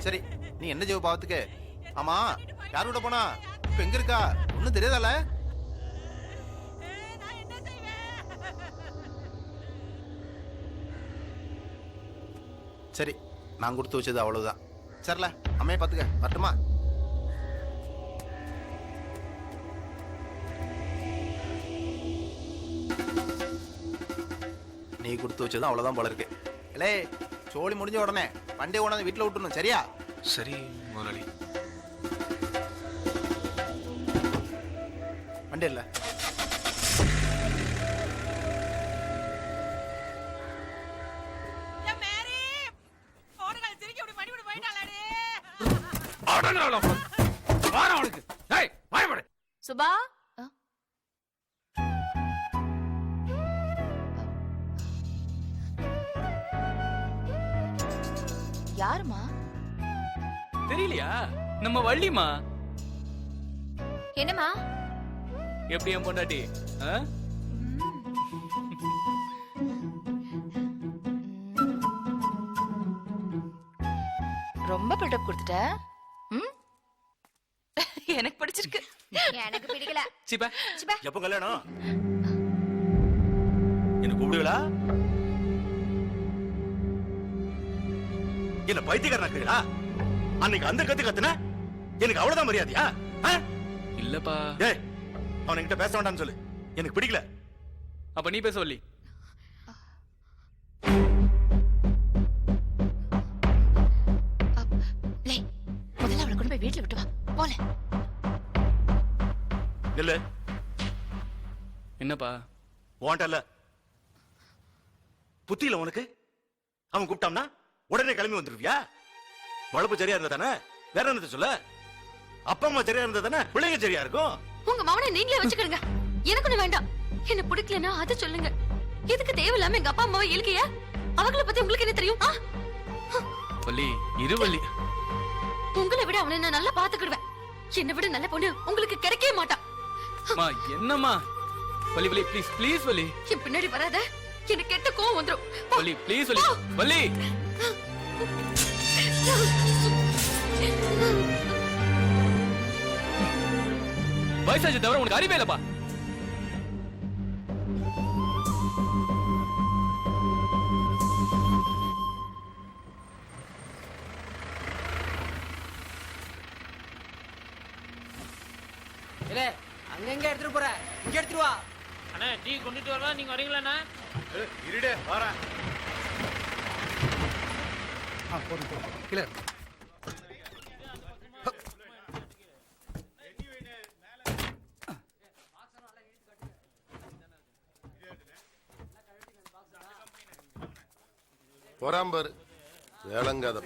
சரி, நீ என்ன ஜெவ பாவத்துக்கு? ஆமா, யார் விட போனா? இப்ப எங்க இருக்கா? ஒண்ணும் தெரியாதால? சரி, நான் கொடுத்து வச்சது அவ்வளவுதான். சரில, அம்மையை பாத்துக்க. வரட்டுமா? நீ கொடுத்து வச்சதும் அவ்வளவுதான் போல இருக்கு. இல்லே, சோழி முடிஞ்ச உடனே வண்டியை கொண்டாந்து வீட்டுல விட்டுணும். சரியா? சரி முதலாளி. வண்டி இல்ல. சுபா, யாருமா? தெரியலையா? நம்ம வள்ளிமா. என்னமா? எப்படி என் பொண்டாட்டி? ரொம்ப பில்டப் கொடுத்துட்ட. எனக்கு பிடிச்சிருக்கு. எனக்கு பிடிக்கல. சிப்பா சிப்பா. எப்போ கல்யாணம்? என்ன கூப்பிடுவீங்களா? என்ன பைத்தியக்காரனா? அன்னைக்கு அந்த கத்து கத்துன எனக்கு அவ்வளவுதான் மரியாதையா? இல்லப்பா. ஏய், அவன் என்கிட்ட பேச வேண்டாம்னு சொல்லு. எனக்கு பிடிக்கல. அப்ப நீ பேச வள்ளி. முதல்ல அவளை கொண்டு போய் வீட்டுல விட்டு வா. போல. இல்ல. என்னப்பா? வாண்டல்ல. புத்தியில உனக்கு? அவன் கூப்பிட்டான்னா உடனே கிளம்பி வந்துருவியா? வளப்பு சரியா இருந்தா தானே வேற என்ன சொல்ல? அப்பா அம்மா சரியா இருந்தா தானே பிள்ளைங்க சரியா இருக்கும். உங்க மவனை நீங்களே வச்சுக்கிடுங்க. எனக்கு ஒண்ணு வேண்டாம். என்ன பிடிக்கலன்னா அதை சொல்லுங்க. எதுக்கு தேவையில்லாம எங்க அப்பா அம்மாவை இழுக்கிய? அவங்கள பத்தி உங்களுக்கு என்ன தெரியும்? வள்ளி, இரு வள்ளி. உங்களை விட அவனை நான் நல்லா பாத்துக்கிடுவேன். என்னை விட நல்ல பொண்ணு உங்களுக்கு கிடைக்கவே மாட்டான். மா என்னம்மா வலி வலி ப்ளீஸ் ப்ளீஸ் வலி என் பின்னாடி வராத, எனக்கு கெட்ட கோவம் வந்துரும். வலி ப்ளீஸ் வலி வலி வயசாச்சு தவிர உனக்கு அறிவே இல்லப்பா. அங்க எங்க எடுத்துட்டு போற? இங்க எடுத்துட்டு வா. அண்ணா டீ கொண்டுட்டு வரவா, நீங்க வரீங்களாண்ணா? இருடே வரேன். போதும் போதும் கிளர். போறாம்பாரு வேளங்காத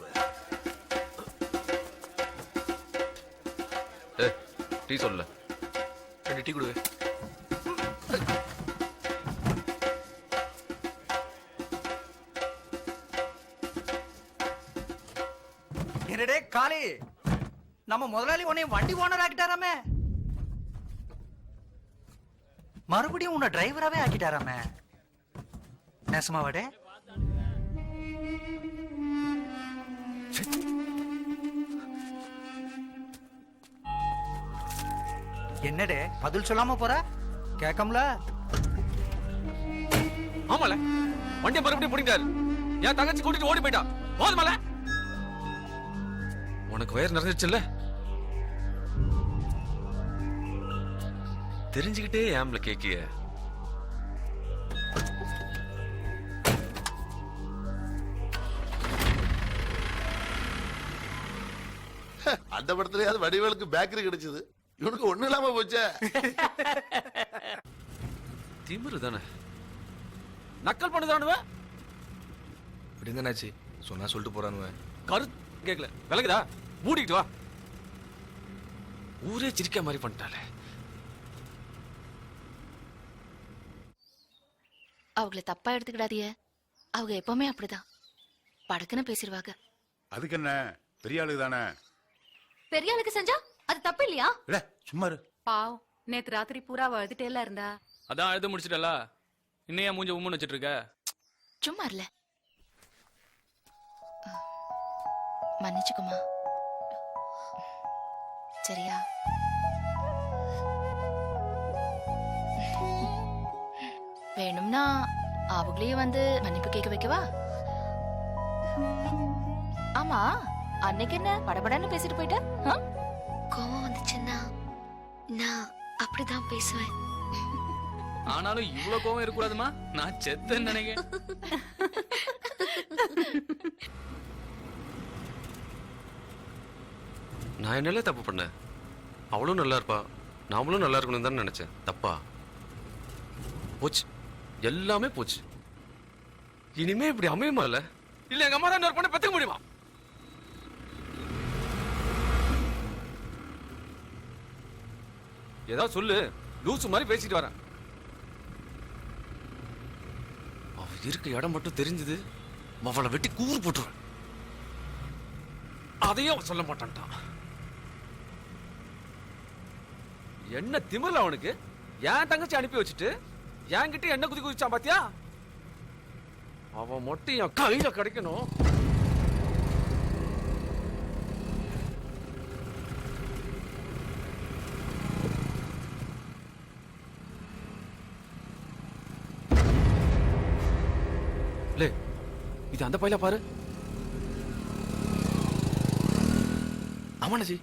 டீ சொல்ல 2 டீ கொடுவே. என்னடே காளி, நம்ம முதலாளி உன்னை வண்டி ஓனர் ஆக்கிட்டாராமே, மறுபடியும் உன்னை டிரைவராவே ஆக்கிட்டாராமே. நேசமாவாடே? என்னடே பதில் சொல்லாம போற? கேட்கம்ல? ஆமால வண்டியை மறுபடியும் பிடிக்காரு. என் தங்கச்சி கூட்டிட்டு ஓடி போயிட்டா. போதுமல உனக்கு வயிறு நிறைஞ்சிருச்சுல்ல? தெரிஞ்சுக்கிட்டே ஏம்ல கேக்கிய. அந்த படத்துலயாவது வடிவேலுக்கு பேக்கரி கிடைச்சது, இவனுக்கு ஒண்ணு இல்லாம போச்சே. திமிரு தானே, நக்கல் பண்ணுதானுவ. விடுங்கண்ணாச்சி, சொன்னா சொல்லிட்டு போறானுவ. கருத்து கேட்கல, விலகுதா? மூடிக்கிட்டு வா. ஊரே சிரிக்க மாதிரி பண்ணிட்டாலே. அவங்கள தப்பா எடுத்துக்கிடாதீங்க, அவங்க எப்பவுமே அப்படிதான் படக்குன்னு பேசிடுவாங்க. அதுக்கு என்ன, பெரிய ஆளு தானே. பெரிய ஆளுக்கு செஞ்சா அது தப்பு இல்லையா? சும்மா இரு. பாவ், நேத்து ராத்திரி பூரா அழுதுட்டேல இருந்தா. அதான் அழுது முடிச்சிட்டல, இன்னையா மூஞ்ச உம்முன்னு வச்சிட்டு இருக்க? சும்மா இல்ல, மன்னிச்சுக்குமா சரியா? வேணும்னா அவங்களே வந்து மன்னிப்பு கேட்க வைக்கவா? ஆமா, அன்னைக்கு என்ன படபடன்னு பேசிட்டு போயிட்ட? கோவம் வந்துச்சுன்னா நான் அப்படிதான் பேசுவேன். ஆனாலும் இவ்வளவு கோவம் இருக்கக்கூடாதுமா, நான் செத்தேன்னு நினைக்கிறேன். நான் என்னல தப்பு பண்ணேன்? அவளும் நல்லா இருப்பா, நாமளும் நல்லா இருக்கணும் தான் நினைச்சேன். தப்பா போச்சு, எல்லாமே போச்சு. இனிமே இப்படி அமையுமா? இல்ல எங்க அம்மா தான் இன்னொரு பொண்ணை பெத்துக்க முடியுமா? ஏதாவது சொல்லு, லூசு மாதிரி பேசிட்டு வரேன். அவ இருக்க இடம் மட்டும் தெரிஞ்சது, அவளை வெட்டி கூறு போட்டுருவேன். அதையும் அவன் சொல்ல மாட்டான்ட்டான். என்ன திமிரல அவனுக்கு? என் தங்கச்சி அனுப்பி வச்சுட்டு என்கிட்ட என்ன குதி குதிச்சான் பாத்தியா? அவன் மட்டும் என் கையில கிடைக்கணும். இது அந்த பையில பாரு. ஆமாண்ணாச்சி.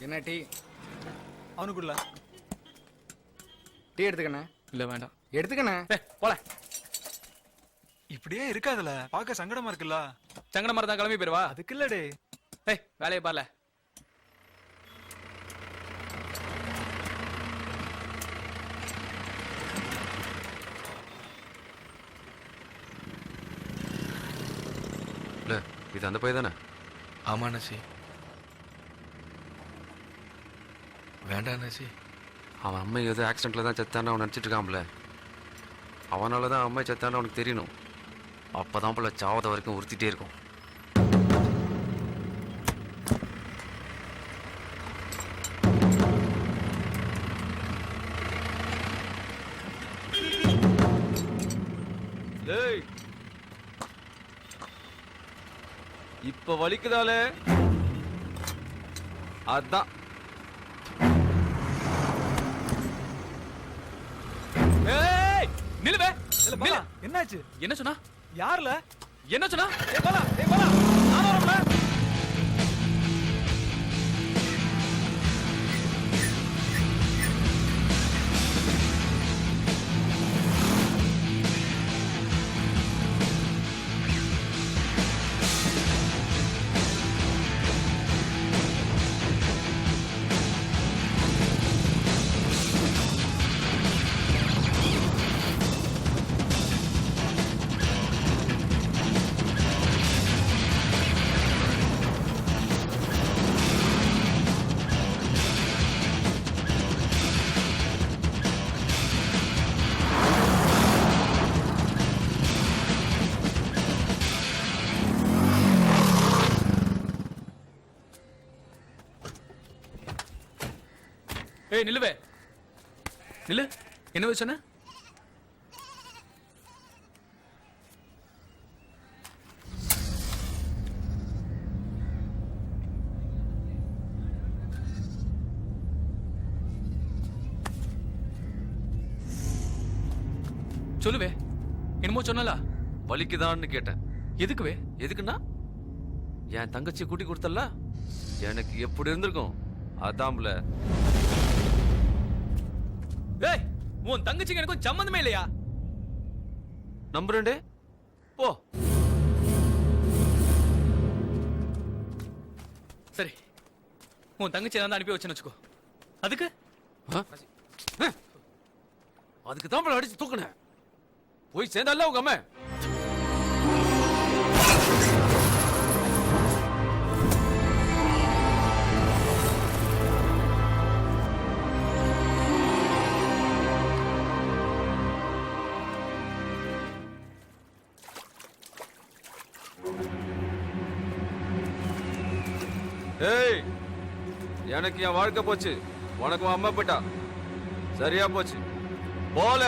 என்ன டீ? அவனுக்குள்ள டீ எடுத்துக்கண்ணே. இல்ல வேண்டாம். எடுத்துக்கண்ணே. போல. இப்படியே இருக்காதுல, பார்க்க சங்கடமா இருக்குல்ல. சங்கடமா இருந்தா கிளம்பி போயிருவா. அதுக்கு இல்லடே. ஏய் வேலையை பாருல. இல்ல இது அந்த பையன் தானே? ஆமா நசி. வேண்டாம் நசி. அவன் அம்மை ஏதோ ஆக்சிடென்ட்ல தான் செத்தான்னு அவன் நினச்சிட்டு இருக்கான்ல. அவனால தான் அம்மை செத்தான்னு அவனுக்கு தெரியணும். அப்பதான் போல சாவத வரைக்கும் உறுத்திட்டே இருக்கும். இப்ப வலிக்குதாலே? அதான். ஏய் நில்லுவே. என்னாச்சு? என்ன சொன்னா? யார்ல? என்ன சொன்னா? ஏய் பாலா, ஏய் பாலா. நான் வரேன்ல. ஏய் நில்லுவே. நில்லு. என்ன சொன்ன? சொல்லுவே. என்னமோ சொன்னலா? வலிக்குதான்னு கேட்டேன். எதுக்குவே? எதுக்குன்னா என் தங்கச்சி கூட்டி கொடுத்தல, எனக்கு எப்படி இருந்திருக்கும் அதான்ல. ஏய், உன் தங்கச்சிக்கு எனக்கும் சம்பந்தமே இல்லையா? நம்புறேன்டே, போ. சரி, உன் தங்கச்சி ஏதாவது அனுப்பி வச்சேன்னு வச்சுக்கோ. அதுக்கு அதுக்கு தான் அடிச்சு தூக்குனேன். போய் சேர்ந்தால உங்க அம்மா. ஏய், எனக்கு என் வாழ்க்கை போச்சு, உனக்கு அம்மா போயிட்டா. சரியா போச்சு, போல.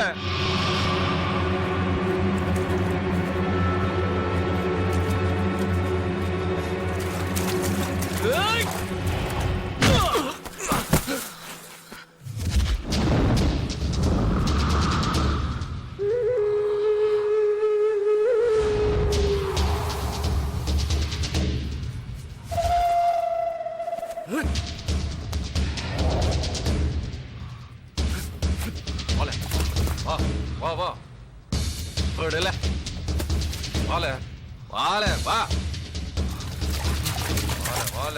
வா வா விடல, வால வால வா, வால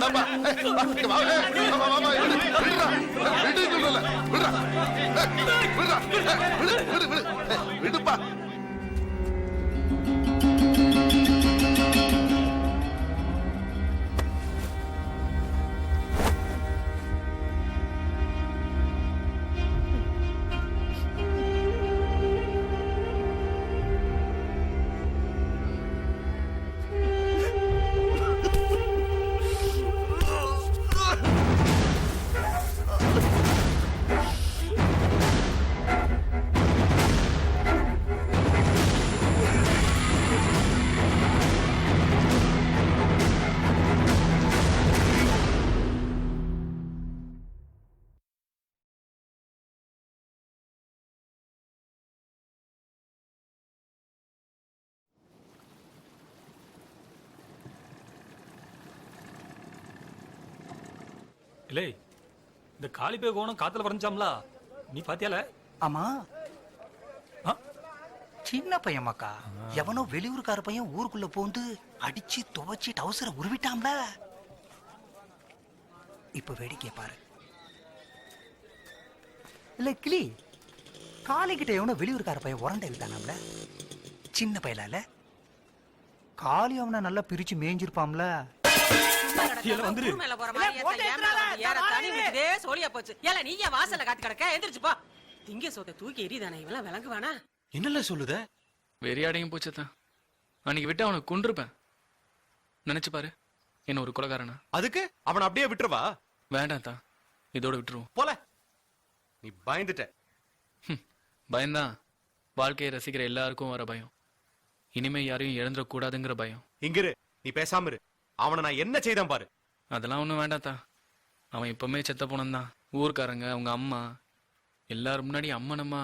விடாப்பா. இங்க வா, வா, வா, வா, விடு, விடுடா. விடு சொல்றல, விடுடா. விடுடா. விடு. விடுப்பா. இல்லை இந்த காளிப்பே கோணம் காத்துல வரைஞ்சாம்ல நீ பாத்தியால? ஆமா சின்ன பையன் மக்கா, எவனோ வெளியூர்கார பையன் ஊருக்குள்ள போந்து அடிச்சு துவைச்சு டவுசரை உருவிட்டாம்ல. இப்ப வேடிக்கை பாரு. இல்ல கிளி, காளிக்கிட்ட எவனோ வெளியூர்கார பையன் உரண்டை விட்டானாம்ல. சின்ன பையலால காளி அவனை நல்லா பிரிச்சு மேய்ஞ்சிருப்பாம்ல. ஊர் மேல போற மாதிரி ஏன் மேல வந்து ஏற தனி விட்டுதே சோழியா போச்சு. ஏல நீ ஏன் வாசல்ல காத்து கிடக்க? எந்திரிச்சு போ. திங்க சோத்தை தூக்கி எறிதானே இவெல்லாம் விளங்குவானா? என்னல சொல்லுத? வெறியாடையும் போச்சுதான். அன்னைக்கு விட்டு அவனை கொன்றுப்பேன். நினைச்சு பாரு, என்ன ஒரு கொலைகாரனா? அதுக்கு அவனை அப்படியே விட்டுருவா? வேண்டாம் தான், இதோட விட்டுருவோம். போல நீ பயந்துட்ட. பயம்தான் வாழ்க்கையை ரசிக்கிற எல்லாருக்கும் வர பயம். இனிமே யாரையும் இழந்துடக்கூடாதுங்கிற பயம். இங்கிரு, நீ பேசாம இரு. அவனை நான் என்ன செய்தான் பாரு. அதெல்லாம் ஒன்றும் வேண்டாத்தா. அவன் இப்பவுமே செத்த போனந்தான். ஊர்க்காரங்க, அவங்க அம்மா எல்லாரும் முன்னாடி அம்மனம்மா,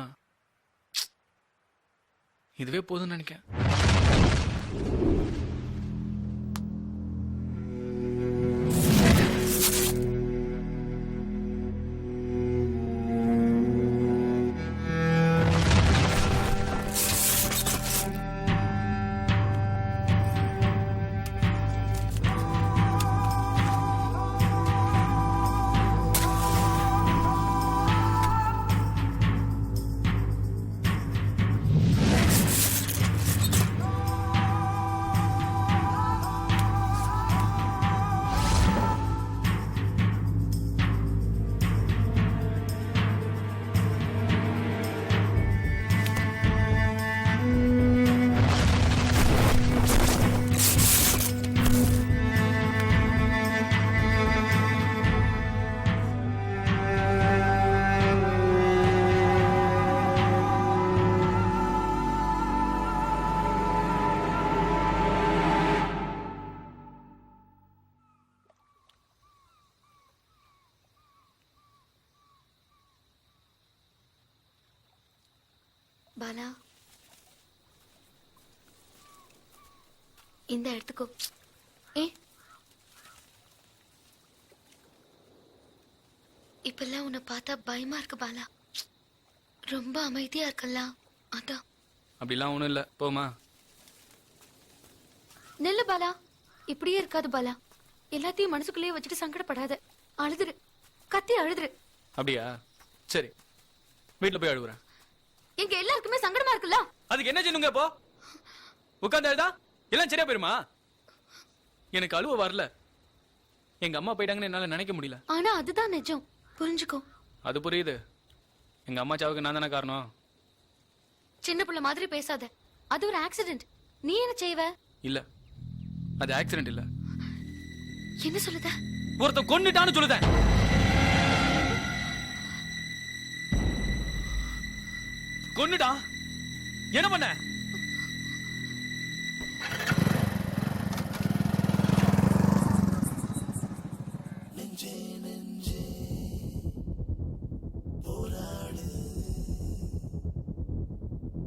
இதுவே போதும்னு நினைக்கிறேன். பாலா, இந்த இடத்துக்கோ. இப்பெல்லாம் உன்னை பார்த்தா பயமா இருக்கு பாலா. ரொம்ப அமைதியா இருக்கல்ல, அதான். அப்படிலாம் ஒண்ணும் இல்ல, போமா. நெல்லு பாலா, இப்படியே இருக்காது பாலா. எல்லாத்தையும் மனசுக்குள்ளேயே வச்சுட்டு சங்கடப்படாத. அழுதுரு, கத்தி அழுதுரு. அப்படியா? சரி, வீட்டுல போய் அழுகுறேன். எங்க எல்லாருக்குமே சங்கடமா இருக்குல்ல. அதுக்கு என்ன செய்யணுங்க? இப்போ உட்கார்ந்து அழுதா எல்லாம் சரியா போயிருமா? எனக்கு அழுவ வரல. எங்க அம்மா போயிட்டாங்கன்னு என்னால நினைக்க முடியல. ஆனா அதுதான் நிஜம், புரிஞ்சுக்கோ. அது புரியுது. எங்க அம்மா சாவுக்கு நான் தானே காரணம். சின்ன பிள்ளை மாதிரி பேசாத. அது ஒரு ஆக்சிடென்ட். நீ என்ன செய்வ? இல்ல, அது ஆக்சிடென்ட் இல்ல. என்ன சொல்லுத? ஒருத்தன் கொன்னுட்டான்னு சொல்லுத. கொன்னுடா. என்ன பண்ண?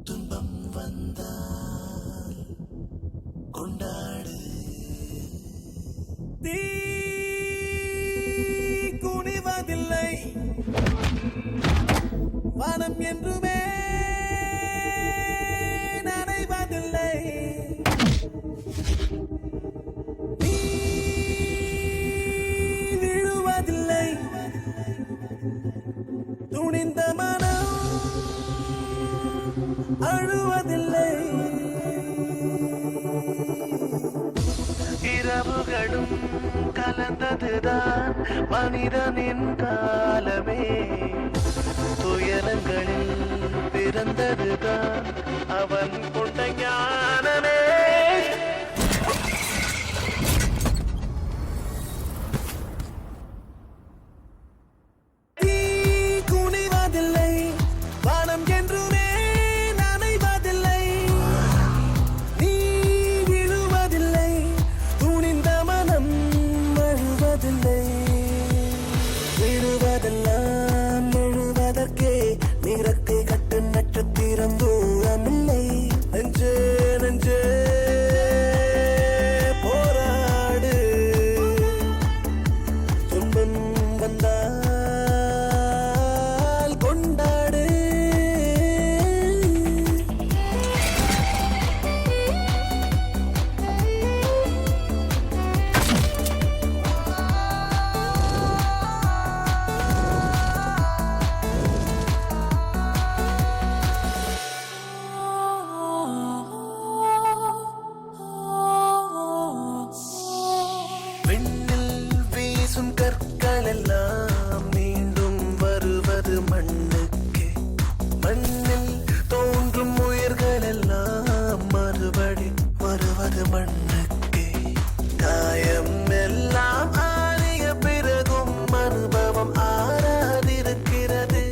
துன்பம் வந்தால் கொண்டாடு. தீ குனிவதில்லை, வானம் என்றுமே நனைவதில்லை. நீ அழுவதில்லை. இரவுகளும் கலந்ததுதான் மனிதனின் காலமே, துயரங்களில் பிறந்ததுதான் அவன் கொண்ட ஞானமே. தீ குனிவதில்லை, வானம் என்றுமே நனைவதில்லை. நீ விழுவதில்லை, துணிந்த மனம் அழுவதில்லை. விழுவதெல்லாம் எழுவதற்கே நிறத்தை கட்டு நட்சத்திரம் தூரமில்லை. நெஞ்சே நெஞ்சே போராடு, துன்பம் வந்தால் கொண்டாடு. விண்ணில் வீசும் கற்கள் எல்லாம் மீண்டும் வருவது மண்ணுக்கே, மண்ணில் தோன்றும் உயிர்கள் எல்லாம் மறுபடி வருவது மண்ணுக்கே. காயம் எல்லாம் ஆறிய பிறகும் அனுபவம் ஆறாதிருக்கிறது.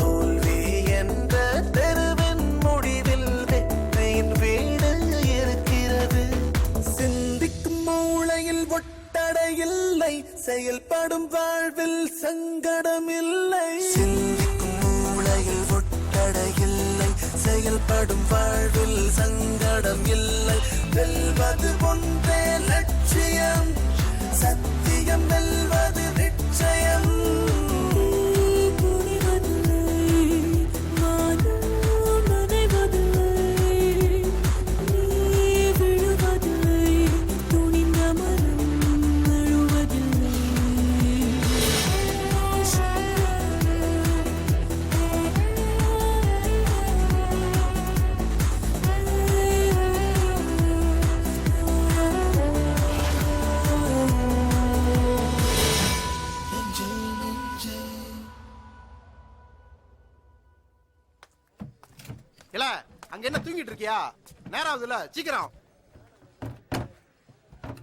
தோல்வி என்ற தெருவின் முடிவில் வெற்றியின் வீடு இருக்கிறது. சிந்திக்கும் மூளையில் ஒட்டடையில்லை, செயல்படும் வாழ்வில் சங்கடம் இல்லை. சிந்திக்கும் மூளையில் ஒட்டடையில்லை, செயல்படும் வாழ்வில் சங்கடம் இல்லை. வெல்வது ஒன்றே லட்சியம், சத்தியம் வெல்வது நிச்சயம். இல்ல அங்க என்ன தூங்கிட்டு இருக்கியா? நேரம் ஆகுதுல்ல, சீக்கிரம்.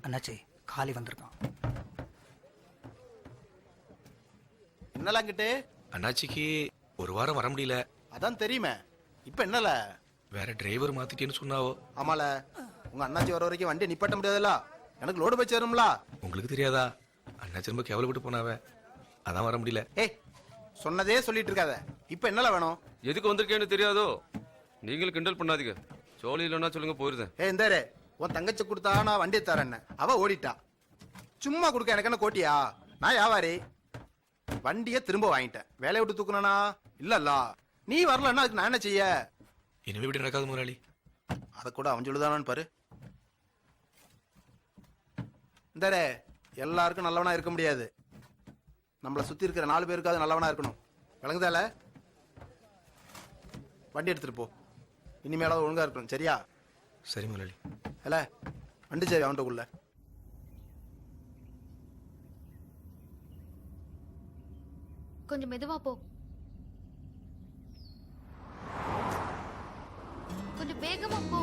அண்ணாச்சி காளி வந்திருக்கான். என்னல அங்கிட்டு? அண்ணாச்சிக்கு ஒரு வாரம் வர முடியல. அதான் தெரியுமே. இப்ப என்னல? வேற டிரைவர் மாத்திட்டேன்னு சொன்னாவோ. ஆமால, உங்க அண்ணாச்சி வர வரைக்கும் வண்டி நிப்பாட்ட முடியாதுல்ல, எனக்கு லோடு போய் சேரும்ல. உங்களுக்கு தெரியாதா? அண்ணாச்சி ரொம்ப கேவலப்பட்டு போனாவ, அதான் வர முடியல. ஏய், சொன்னதே சொல்லிட்டு இருக்காத. இப்ப என்னல வேணும்? எதுக்கு வந்திருக்கேன்னு தெரியாதோ? நீங்களும் கிண்டல் பண்ணாதீங்க. ஜோலி இல்லைன்னா சொல்லுங்க, போயிருந்தேன். இந்தாரு, உன் தங்கச்சி கொடுத்தா நான் வண்டியை தரேன், அவ ஓடிட்டா. சும்மா கொடுக்க எனக்கு என்ன கோட்டியா? நான் வியாபாரி, வண்டியை திரும்ப வாங்கிட்டேன். வேலையை விட்டு தூக்கணும்னா இல்லல்ல. நீ வரலன்னா அதுக்கு நான் என்ன செய்ய? இனிமே இப்படி நடக்காது முதலாளி. அதை கூட அவன் சொல்லுதானான்னு பாரு. இந்தாரே, எல்லாருக்கும் நல்லவனா இருக்க முடியாது. நம்மளை சுத்தி இருக்கிற 4 பேருக்காவது நல்லவனா இருக்கணும். விளங்குதால? வண்டி எடுத்துட்டு போ. இனிமேலாவது ஒழுங்கா இருக்கணும், சரியா? சரி முதலாளி. இல்ல வண்டி சரி அவன்கிட்டக்குள்ள. கொஞ்சம் மெதுவா போ. கொஞ்சம் வேகமா போ.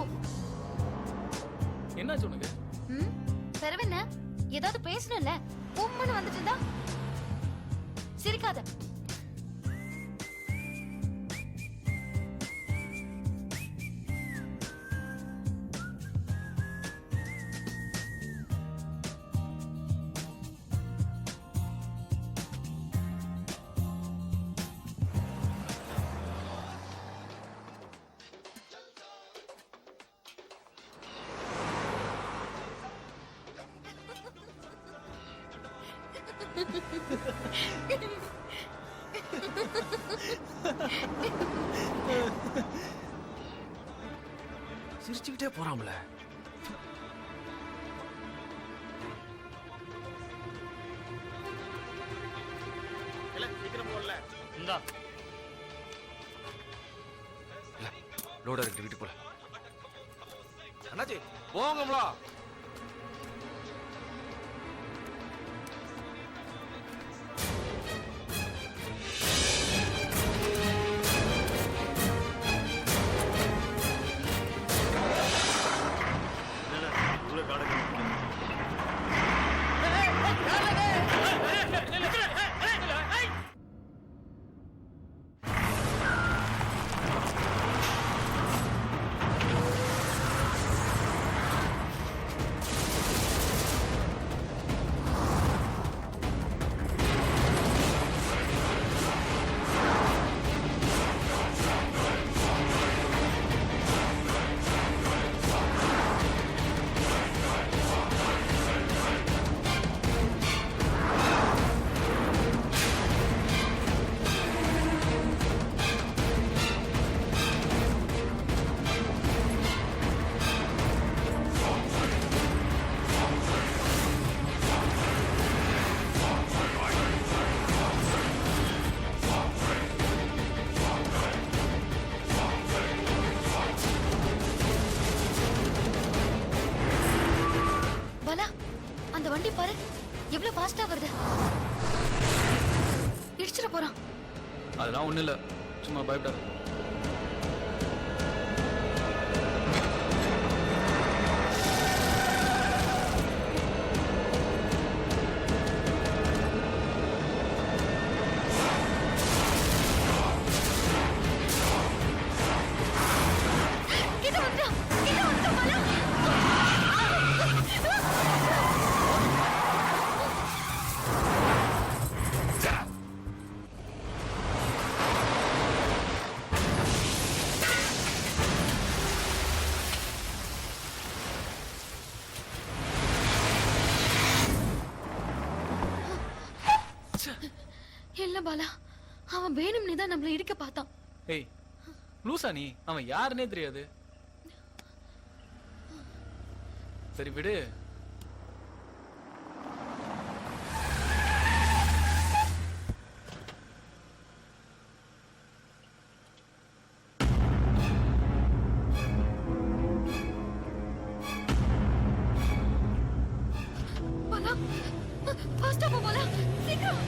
என்ன சொல்லுங்க? பெறவென்ன ஏதாவது பேசணும்ல, உம்முன்னு வந்துட்டு இருந்தா சிரிக்காத. சிரிச்சுக்கிட்டே போறாம்ல. லோடா இருக்கு வீட்டுக்கு போல. அண்ணாச்சி போங்கம்ல. பாலா, அந்த வண்டி பாரு எவ்வளவு ஃபாஸ்டா வருது. இடிச்சிட போறான். அதெல்லாம் ஒண்ணு இல்ல, சும்மா பயப்படாத. கிட்ட வந்துடா, கிட்ட வந்துடா பாலா. இல்ல பாலா, அவன் வேணும்னே தான் நம்மள இடிக்க பார்த்தான். ஏய் லூசா நீ? அவன் யாருன்னே தெரியாது. சரி விடு. பாலா, ஃபாஸ்டா போ பாலா, சீக்கிரம்.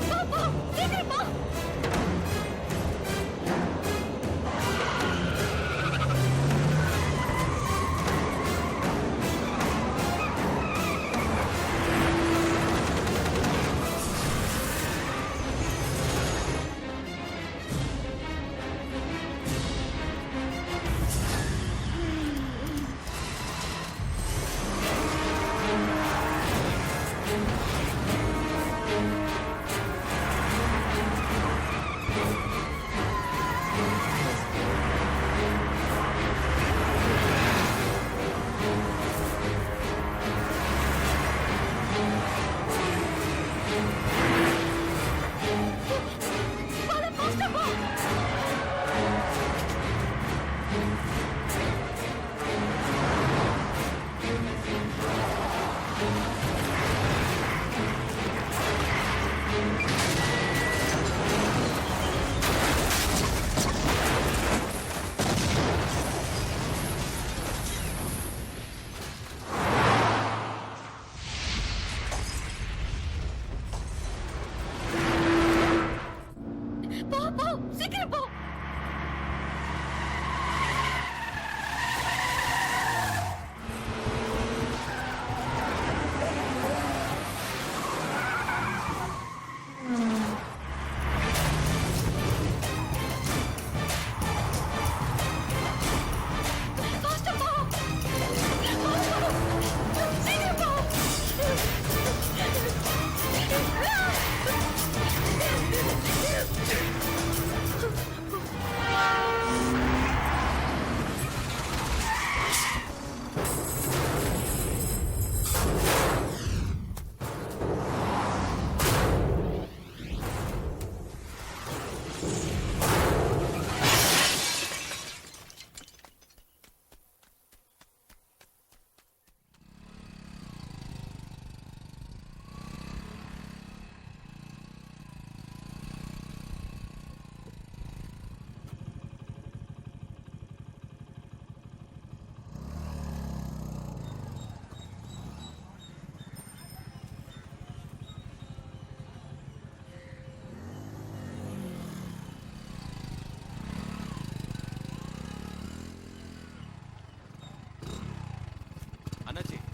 போ, போ, சீக்கிரம் போ.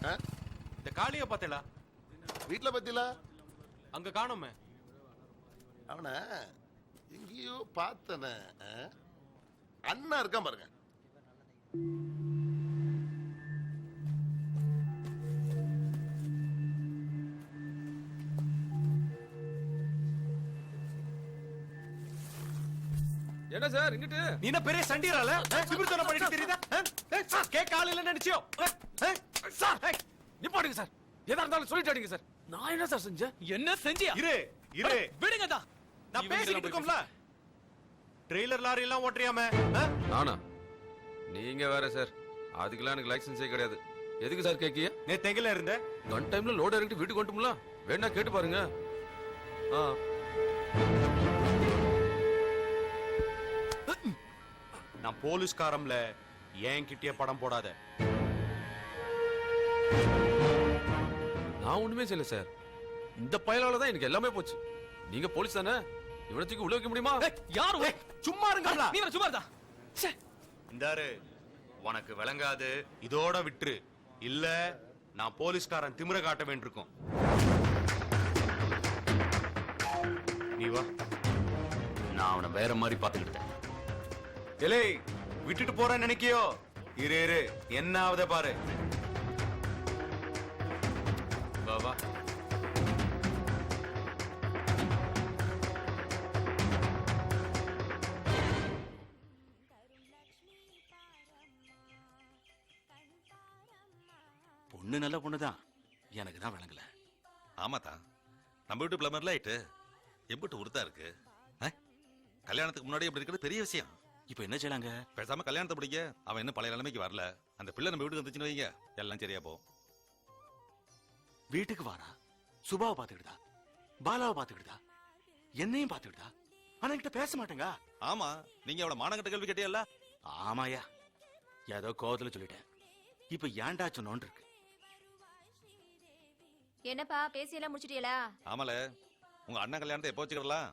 இந்த காளிய பார்த்தேளா? வீட்டுல பத்தில அங்க காணோமே. அவனை எங்கேயோ பார்த்தன. அண்ணா இருக்கான் பாருங்க. என்ன சார் இங்கிட்டு? நீ என்ன பெரிய சண்டியரால சிபிர்த்தன பண்ணிட்டு தெரியுதா? கேட்க ஆள் இல்ல நினைச்சியோ? Sir நிப்பாடுங்க sir. எதா இருந்தாலும் சொல்லிட்டாடுங்க சார். நான் என்ன சார் செஞ்சேன்? என்ன செஞ்சியா? இரு இரு விடுங்கதா. நான் பேசிக்கிட்டு இருக்கோம்ல. ட்ரெய்லர் லாரி எல்லாம் ஓட்டுறியாமே. நானா? நீங்க வேற சார். அதுக்கெல்லாம் எனக்கு லைசன்ஸே கிடையாது. எதுக்கு சார் கேக்கிய? நேத்து எங்கல இருந்த? கன் டைம்ல லோட் இறக்கிட்டு வீட்டுக்கு வந்துட்டும்ல. வேணா கேட்டு பாருங்க. நான் போலீஸ்காரம்ல ஏன் கிட்டிய படம் போடாத. நான் ஒண்ணுமே செய்யல சார். இந்த பயலால தான் எனக்கு எல்லாமே போச்சு. நீங்க போலீஸ் தானே? இவனத்துக்கு உள்ள வைக்க முடியுமா? யாரு? சும்மா இருங்கடா. நீ சும்மா இருடா. இந்தாரு உனக்கு விளங்காது. இதோட விட்டுரு. இல்ல நான் போலீஸ்காரன் திமிர காட்ட வேண்டியிருக்கும். நீ வா. நான் அவனை வேற மாதிரி பாத்துக்கிட்டேன். எலே விட்டுட்டு போறேன்னு நினைக்கியோ? இரு இரு என்ன ஆவத பாரு. வா வா. பொண்ணு நல்ல பொண்ணுதான். எனக்கு தான் விளங்கல. ஆமாதான், நம்ம வீட்டு பிளம்பர் லைட்டு எம்பிட்டு உறுத்தா இருக்கு. கல்யாணத்துக்கு முன்னாடி இப்படி இருக்கிறது பெரிய விஷயம். இப்ப என்ன செய்யலாங்க? பேசாம கல்யாணத்தை பிடிக்க. அவன் இன்னும் பழைய நிலைமைக்கு வரல. அந்த பிள்ளை நம்ம வீட்டுக்கு வந்துச்சுன்னு வைங்க, எல்லாம் சரியா போ. வீட்டுக்கு வாரா, சுபாவை பாத்துக்கிட்டா, பாலாவை பாத்துக்கிட்டா, என்னையும் பாத்துக்கிட்டா. ஆனா என்கிட்ட பேச மாட்டேங்க. ஆமா, நீங்க அவளை மானங்கட்ட கேள்வி கேட்டியல்ல? ஆமாயா, ஏதோ கோவத்துல சொல்லிட்டேன். இப்ப ஏன்டா சொன்னோன்னு இருக்கு. என்னப்பா பேசியெல்லாம் முடிச்சிட்டீங்களா? ஆமால, உங்க அண்ணன் கல்யாணத்தை எப்போ வச்சுக்கலாம்?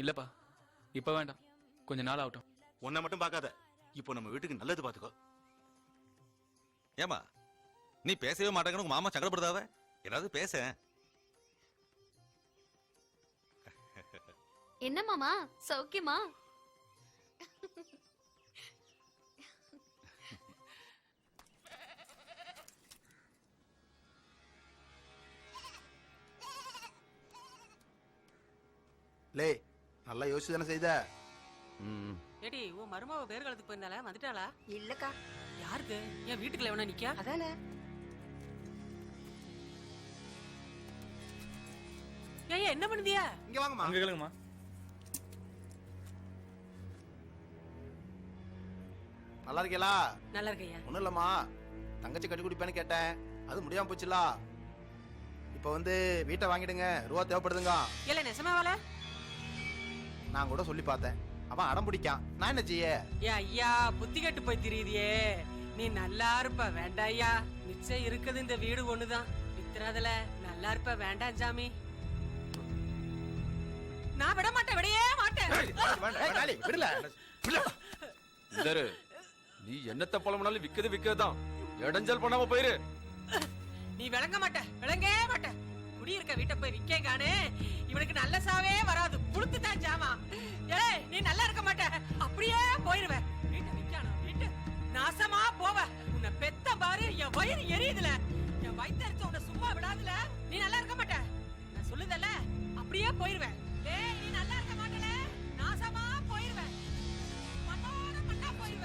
இல்லப்பா, இப்ப வேண்டாம், கொஞ்ச நாள் ஆகட்டும். உன்னை மட்டும் பார்க்காத, இப்போ நம்ம வீட்டுக்கு நல்லது பாத்துக்கோ. ஏமா நீ பேசவே மாட்டேங்கன்னு உங்க மாமா சங்கடப்படுதாவ? ஏதாவது பேச. என்ன மாமா சௌக்கியமா? லே நல்லா யோசிச்சு தானே செய்த. ஏடி உன் மருமாவ பேர் காலத்துக்கு போயிருந்தாளா? வந்துட்டாளா? இல்லக்கா. யாருக்கு? என் வீட்டுக்குள்ள எவனா நிக்கா? அதானே. ஏய் என்ன பண்ணுதியா? இங்க வாங்கம்மா. அங்க கேளுங்கம்மா. நல்லா இருக்கீங்களா? நல்லா இருக்கையா. ஒண்ணும் இல்லம்மா, தங்கச்சி கட்டி குடிப்பேன்னு கேட்டேன். அது முடியாம போச்சுல. இப்ப வந்து வீட்டை வாங்கிடுங்க, ரூபா தேவைப்படுதுங்க. இல்ல நெசமாவால? நான் கூட சொல்லி பார்த்தேன், அவன் அடம் பிடிக்கான். நான் என்ன செய்ய? ஏ ஐயா, புத்தி கட்டு போய் திரியுதியே. நீ நல்லா இருப்ப வேண்டாம் ஐயா. மிச்சம் இருக்குது இந்த வீடு ஒண்ணுதான். வித்துறாதல. நல்லா இருப்ப வேண்டாம் சாமி. நான் விட மாட்டேன், விடையே மாட்டேன். விடல. நீ என்னத்த பழமனாலும் விக்கிறதுதான். இடைஞ்சல் பண்ணாம போயிரு. நீ விளங்க மாட்ட, விளங்கே மாட்ட. குடியிருக்க வீட்டை போய் விக்கே காணு. இவனுக்கு நல்ல சாவே வராது. புளுத்து தான் ஜாமா. ஏய் நீ நல்லா இருக்க மாட்ட, அப்படியே போயிருவ. வீட்டை விக்கானா? வீட்டு நாசமா போவ. உன்னை பெத்த பாரு, என் வயிறு எரியுதுல. என் வயித்தறிச்ச உன்னை சும்மா விடாதுல. நீ நல்லா இருக்க மாட்ட, நான் சொல்லுதல்ல. அப்படியே போயிருவ. ஏய் நீ நல்லா இருக்க மாட்டல, நாசமா போயிருவ. மண்ணோட மண்ணா போயிருவ.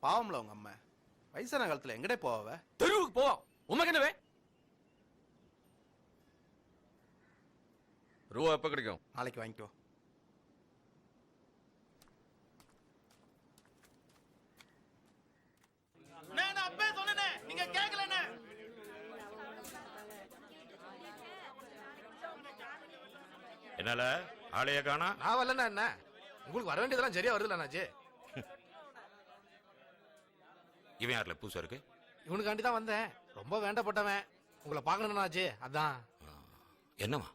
பாவம்ல உங்க அம்மா. வயசான காலத்துல எங்கடே போவ? தெருவுக்கு போ. உமக்கு என்னவே? ரூபா எப்ப கிடைக்கும்? நாளைக்கு வாங்கிக்கோ. நான் அப்பவே சொன்னேனே, நீங்க கேட்கலனே. என்னால ஆளைய காணா? நான் வரலன்னா என்ன? உங்களுக்கு வர வேண்டியதெல்லாம் சரியா வருதுல அண்ணாச்சி. இவன் யாருல பூசா இருக்கு? இவனுக்காண்டி தான் வந்தேன். ரொம்ப வேண்டப்பட்டவன். உங்களை பார்க்கணும்னாச்சு, அதான். என்னமா?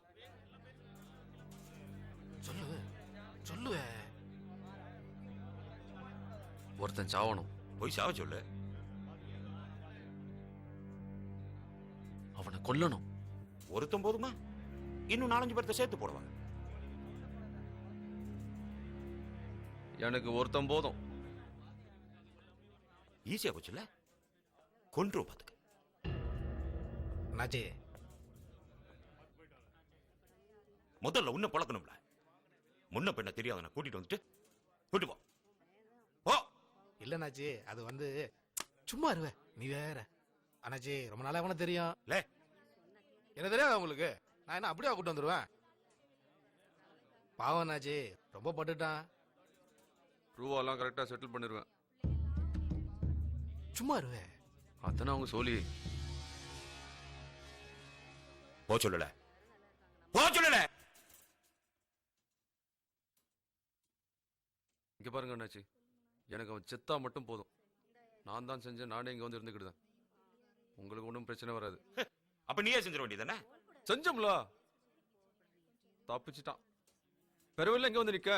சொல்லுவ. ஒருத்தன் சாவணும். போய் சாவ சொல்லு. அவனை கொல்லணும். ஒருத்தன் போதுமா? இன்னும் 4-5 பேர்த்த சேர்த்து போடுவாங்க. எனக்கு ஒருத்தன் போதும். ஈஸியா போச்சுல்ல? கொன்றும் பாத்துக்க. அண்ணாச்சி, முதல்ல உன்னை பழக்கணும்ல. முன்ன பின்ன தெரியாதவனை கூட்டிட்டு வந்துட்டு கூட்டி போ. ஓ இல்லண்ணாச்சி, அது வந்து சும்மா இருவ. நீ வேற. அண்ணாச்சி, ரொம்ப நாளா அவனை தெரியும். லே, என்ன தெரியாது உங்களுக்கு? நான் என்ன அப்படியே கூட்டு வந்துருவேன்? பாவம் அண்ணாச்சி, ரொம்ப பட்டுட்டான். ரூபாலாம் கரெக்டா செட்டில் பண்ணிடுவேன். சும்மா இருவே. அத்தனை அவங்க சொல்லி போ சொல்லல. போ சொல்லல. இங்க பாருங்க அண்ணாச்சி, எனக்கு அவன் செத்தா மட்டும் போதும். நான் தான் செஞ்சேன், நானே இங்க வந்து இருந்துக்கிட்டுதான். உங்களுக்கு ஒன்றும் பிரச்சனை வராது. அப்ப நீயே செஞ்சிட வேண்டியதானே? செஞ்சோம்ல, தப்பிச்சிட்டான். பெருவில்ல இங்க வந்து நிக்க.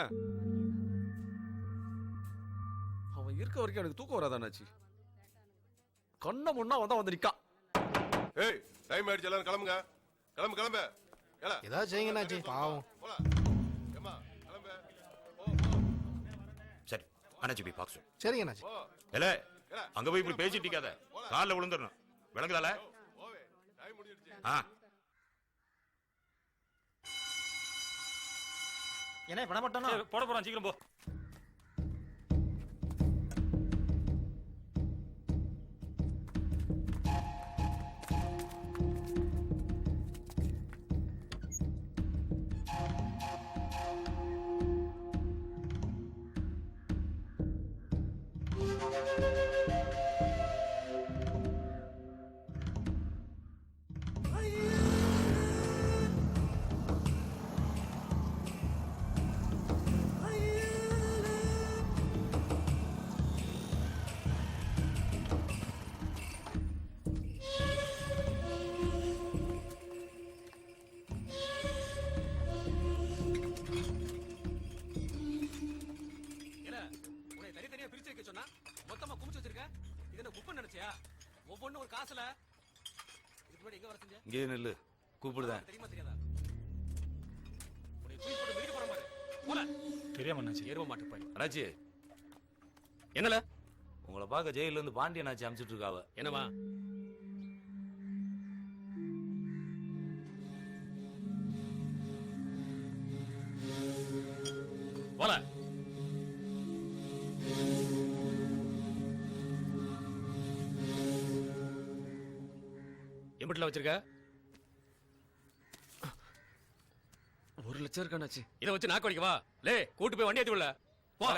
அவன் இருக்க வரைக்கும் எனக்கு தூக்கம் வராது அண்ணாச்சி. கண்ண முன்னா வந்தா வந்து நிக்கான். ஏய், டைம் ஆயிடுச்சு, எல்லாரும் கிளம்புங்க. கிளம்பு கிளம்பு. ஏதாவது செய்யுங்க அண்ணாச்சி, பாவம். சரி, அண்ணாச்சி போய் பாக்க சொல்லு. சரிங்க அண்ணாச்சி. இல்ல, அங்க போய் இப்படி பேசிட்டு இருக்காத. காலில் விழுந்துடணும். விளங்குதால? என்ன பண்ண மாட்டோம்? போட போறான், சீக்கிரம் போ. மொத்தமா குமிச்சு வச்சிருக்க. இது என்ன குப்பை நினைச்சியா? ஒவ்வொன்னும் ஒரு காசுல. இதுக்கு முன்னாடி எங்க வர செஞ்ச? இங்கே நில்லு, கூப்பிடுதான். தெரியுமா தெரியாதா? உன்னை தூக்கி போட்டு மிதிக்க போற மாதிரி. போல. தெரியாம அண்ணாச்சி. ஏறுவ மாட்டு போய். அண்ணாச்சி, என்னல? உங்களை பார்க்க ஜெயில இருந்து பாண்டியன் ஆச்சி அமிச்சிட்டு இருக்காவ. என்னவா? போல. எம்பிட்டுல வச்சிருக்க? 1 லட்சம் இருக்கானாச்சு. இதை வச்சு நாக்கு வடிக்கவா? லே, கூட்டு போய் வண்டி ஏத்தி விடல. போல.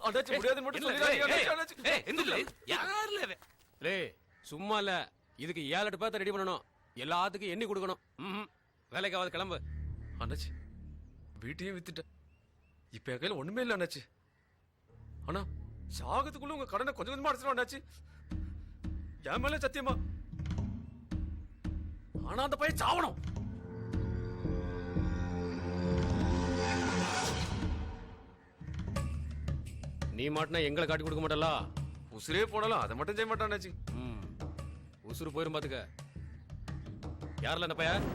அண்ணாச்சி முடியாதுன்னு மட்டும் சொல்லிடாதீங்க. லே, சும்மா இல்ல. இதுக்கு 7-8 பேர்த்த ரெடி பண்ணணும். எல்லாத்துக்கும் எண்ணி கொடுக்கணும். வேலைக்காவது கிளம்பு. அண்ணாச்சி, வீட்டையும் வித்துட்டேன். இப்ப என் கையில ஒண்ணுமே இல்ல அண்ணாச்சி. ஆனா சாகத்துக்குள்ள உங்க கடனை கொஞ்சம் கொஞ்சமா அடைச்சிடும் அண்ணாச்சி. என் மேல சத்தியமா. ஆனா அந்த பையன் சாவணும். நீ மாட்டினா எங்களை காட்டி கொடுக்க மாட்டல. உசுரே போனாலும் அதை மட்டும் செய்ய மாட்டான் அண்ணாச்சி. உசுறு போயிரும் பாத்துக்க. யாரில் அந்த பையன்?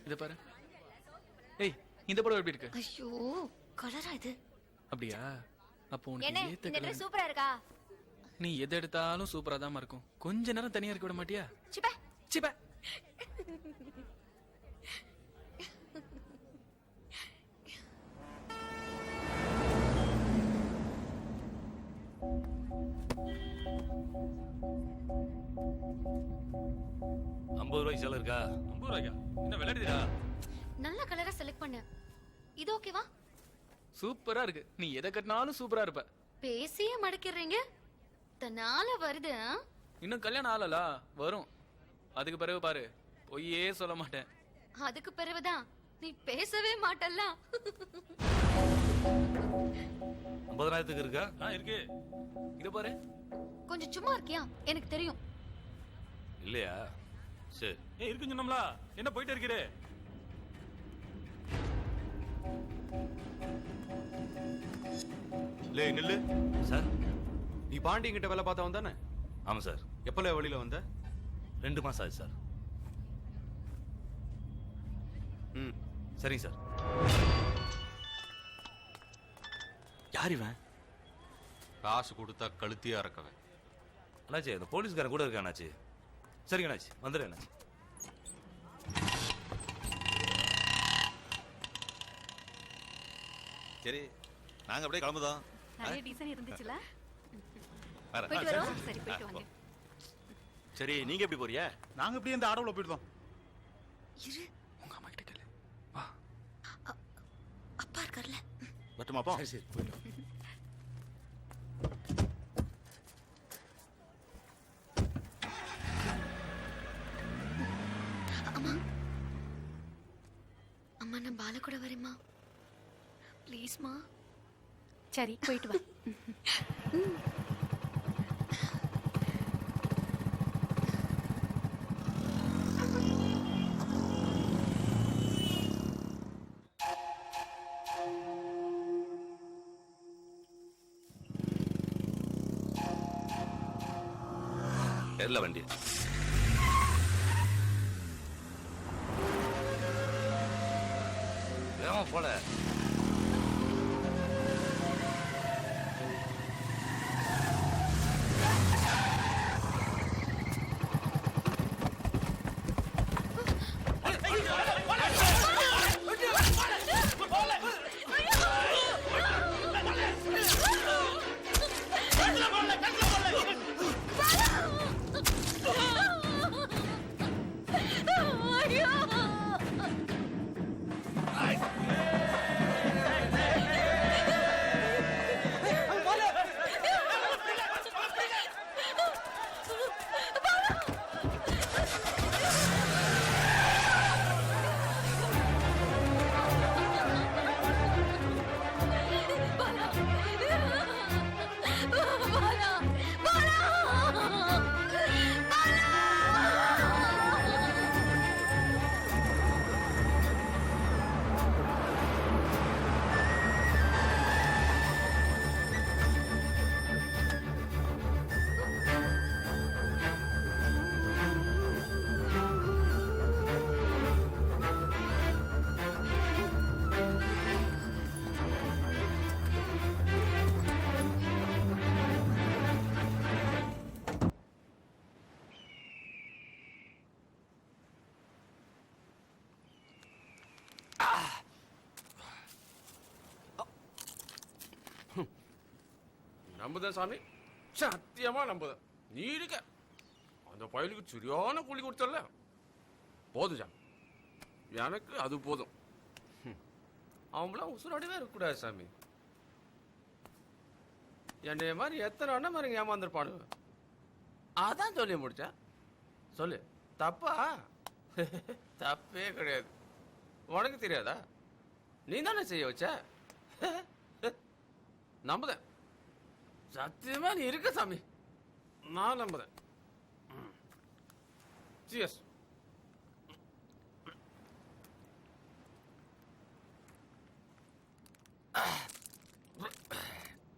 இத பாரு. ஏய், இந்த படம் எப்படி இருக்கு? ஐயோ, கலரா இது. அப்படியா? அப்போ உனக்கு என்ன ஏத்த இந்த கலர். Dress சூப்பரா இருக்கா? நீ எதை எடுத்தாலும் சூப்பரா தான் இருக்கும். கொஞ்ச நேரம் தனியா இருக்க விட மாட்டியா? சிப்ப சிப்ப. ₹50 சேலை இருக்கா? 50 ரூபாய்க்கா? என்ன விளையாடுதா? நல்ல கலரா செலக்ட் பண்ணு. இது ஓகேவா? சூப்பரா இருக்கு. நீ எதை கட்டினாலும் சூப்பரா இருப்ப. பேசியே மடக்கிறீங்க. தன்னால வருது. இன்னும் கல்யாணம் ஆகல. வரும். அதுக்கு பிறகு பாரு, பொய்யே சொல்ல மாட்டேன். அதுக்கு பிறகுதான் நீ பேசவே மாட்டல்ல. 50,000க்கு இருக்கா? இருக்கு. இத பாரு. கொஞ்சம் சும்மா இருக்கியா? எனக்கு தெரியும். இல்லையா? சரி. இருக்குன்னு சொன்னோம்ல. என்ன போயிட்டே இருக்கிறே? லே நில்லு. சார் நீ பாண்டியங்கிட்ட வேலை பார்த்தவன் தானே? ஆமாம் சார். எப்பல வெளியில வந்த? 2 மாசம் ஆச்சு சார். ம். சரிங்க சார். யார் இவன்? காசு கொடுத்தா கழுத்தியா இறக்கவன். அண்ணாச்சி அந்த போலீஸ்காரன் கூட இருக்கா அண்ணாச்சி. சரிங்க அண்ணாச்சி, வந்துடுறேன் அண்ணாச்சி. சரி நாங்க அப்படியே கிளம்புதோம். நிறைய டிசைன் இருந்துச்சுல. வேற போயிட்டு வரோம். சரி போயிட்டு வாங்க. சரி நீங்க எப்படி போறியா? நாங்க இப்படி இந்த ஆடோல போயிட்டோம். இரு. உங்க அம்மா கிட்ட கேளு. அப்பா இருக்கார்ல. மட்டுமா போ. சரி போயிட்டோம். அம்மா அம்மா நான் பால கூட வரேம்மா. ப்ளீஸ்மா. சரி போயிட்டு வா. எல்லாம் வண்டி போல. நம்புதேன் சாமி, சத்தியமா நம்புதேன். நீ இருக்க அந்த பயலுக்கு சரியான கூலி கொடுத்தல, போதும் சாமி. எனக்கு அது போதும். அவங்களாம் உசுரோடவே இருக்கக்கூடாது சாமி. என்னைய மாதிரி எத்தனை அண்ணன் மாதிரி ஏமாந்துருப்பானு அதான் சொல்லி முடிச்சேன். சொல்லு, தப்பா? தப்பே கிடையாது. உனக்கு தெரியாதா? நீ தானே செய்ய வச்ச. நம்புதேன், சத்தியமா நீ இருக்க சாமி. நான் நம்புறேன். Cheers.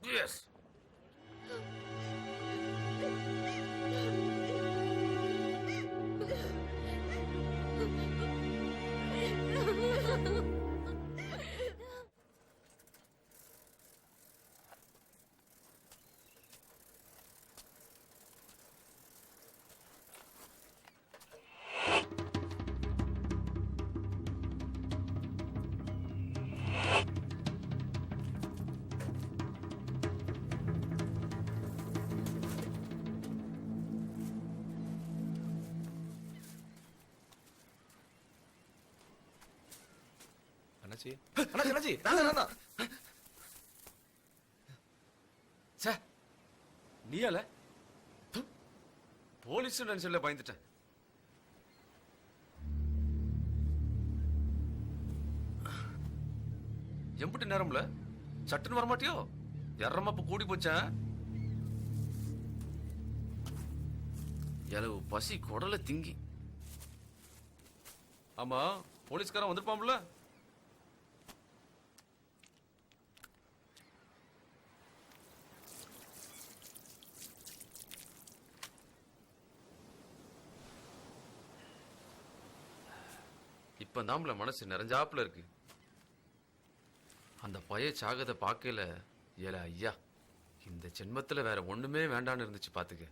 Cheers. அண்ணாச்சி அண்ணாச்சி, நீயால போலீஸ் நினைச்சல பயந்துட்டேன். எம்பிட்டு நேரம்ல சட்டுன்னு வரமாட்டியோ? எறமப்ப கூடி போச்சேன். எலவு பசி குடல திங்கி. ஆமா, போலீஸ்காரன் வந்திருப்பான்ல? இப்பதாம்பல மனசு நிறைஞ்சாப்புல இருக்கு. அந்த பைய சாகத பார்க்கல. ஏல ஐயா, இந்த ஜென்மத்துல வேற ஒண்ணுமே வேண்டான்னு இருந்துச்சு பாத்துக்க.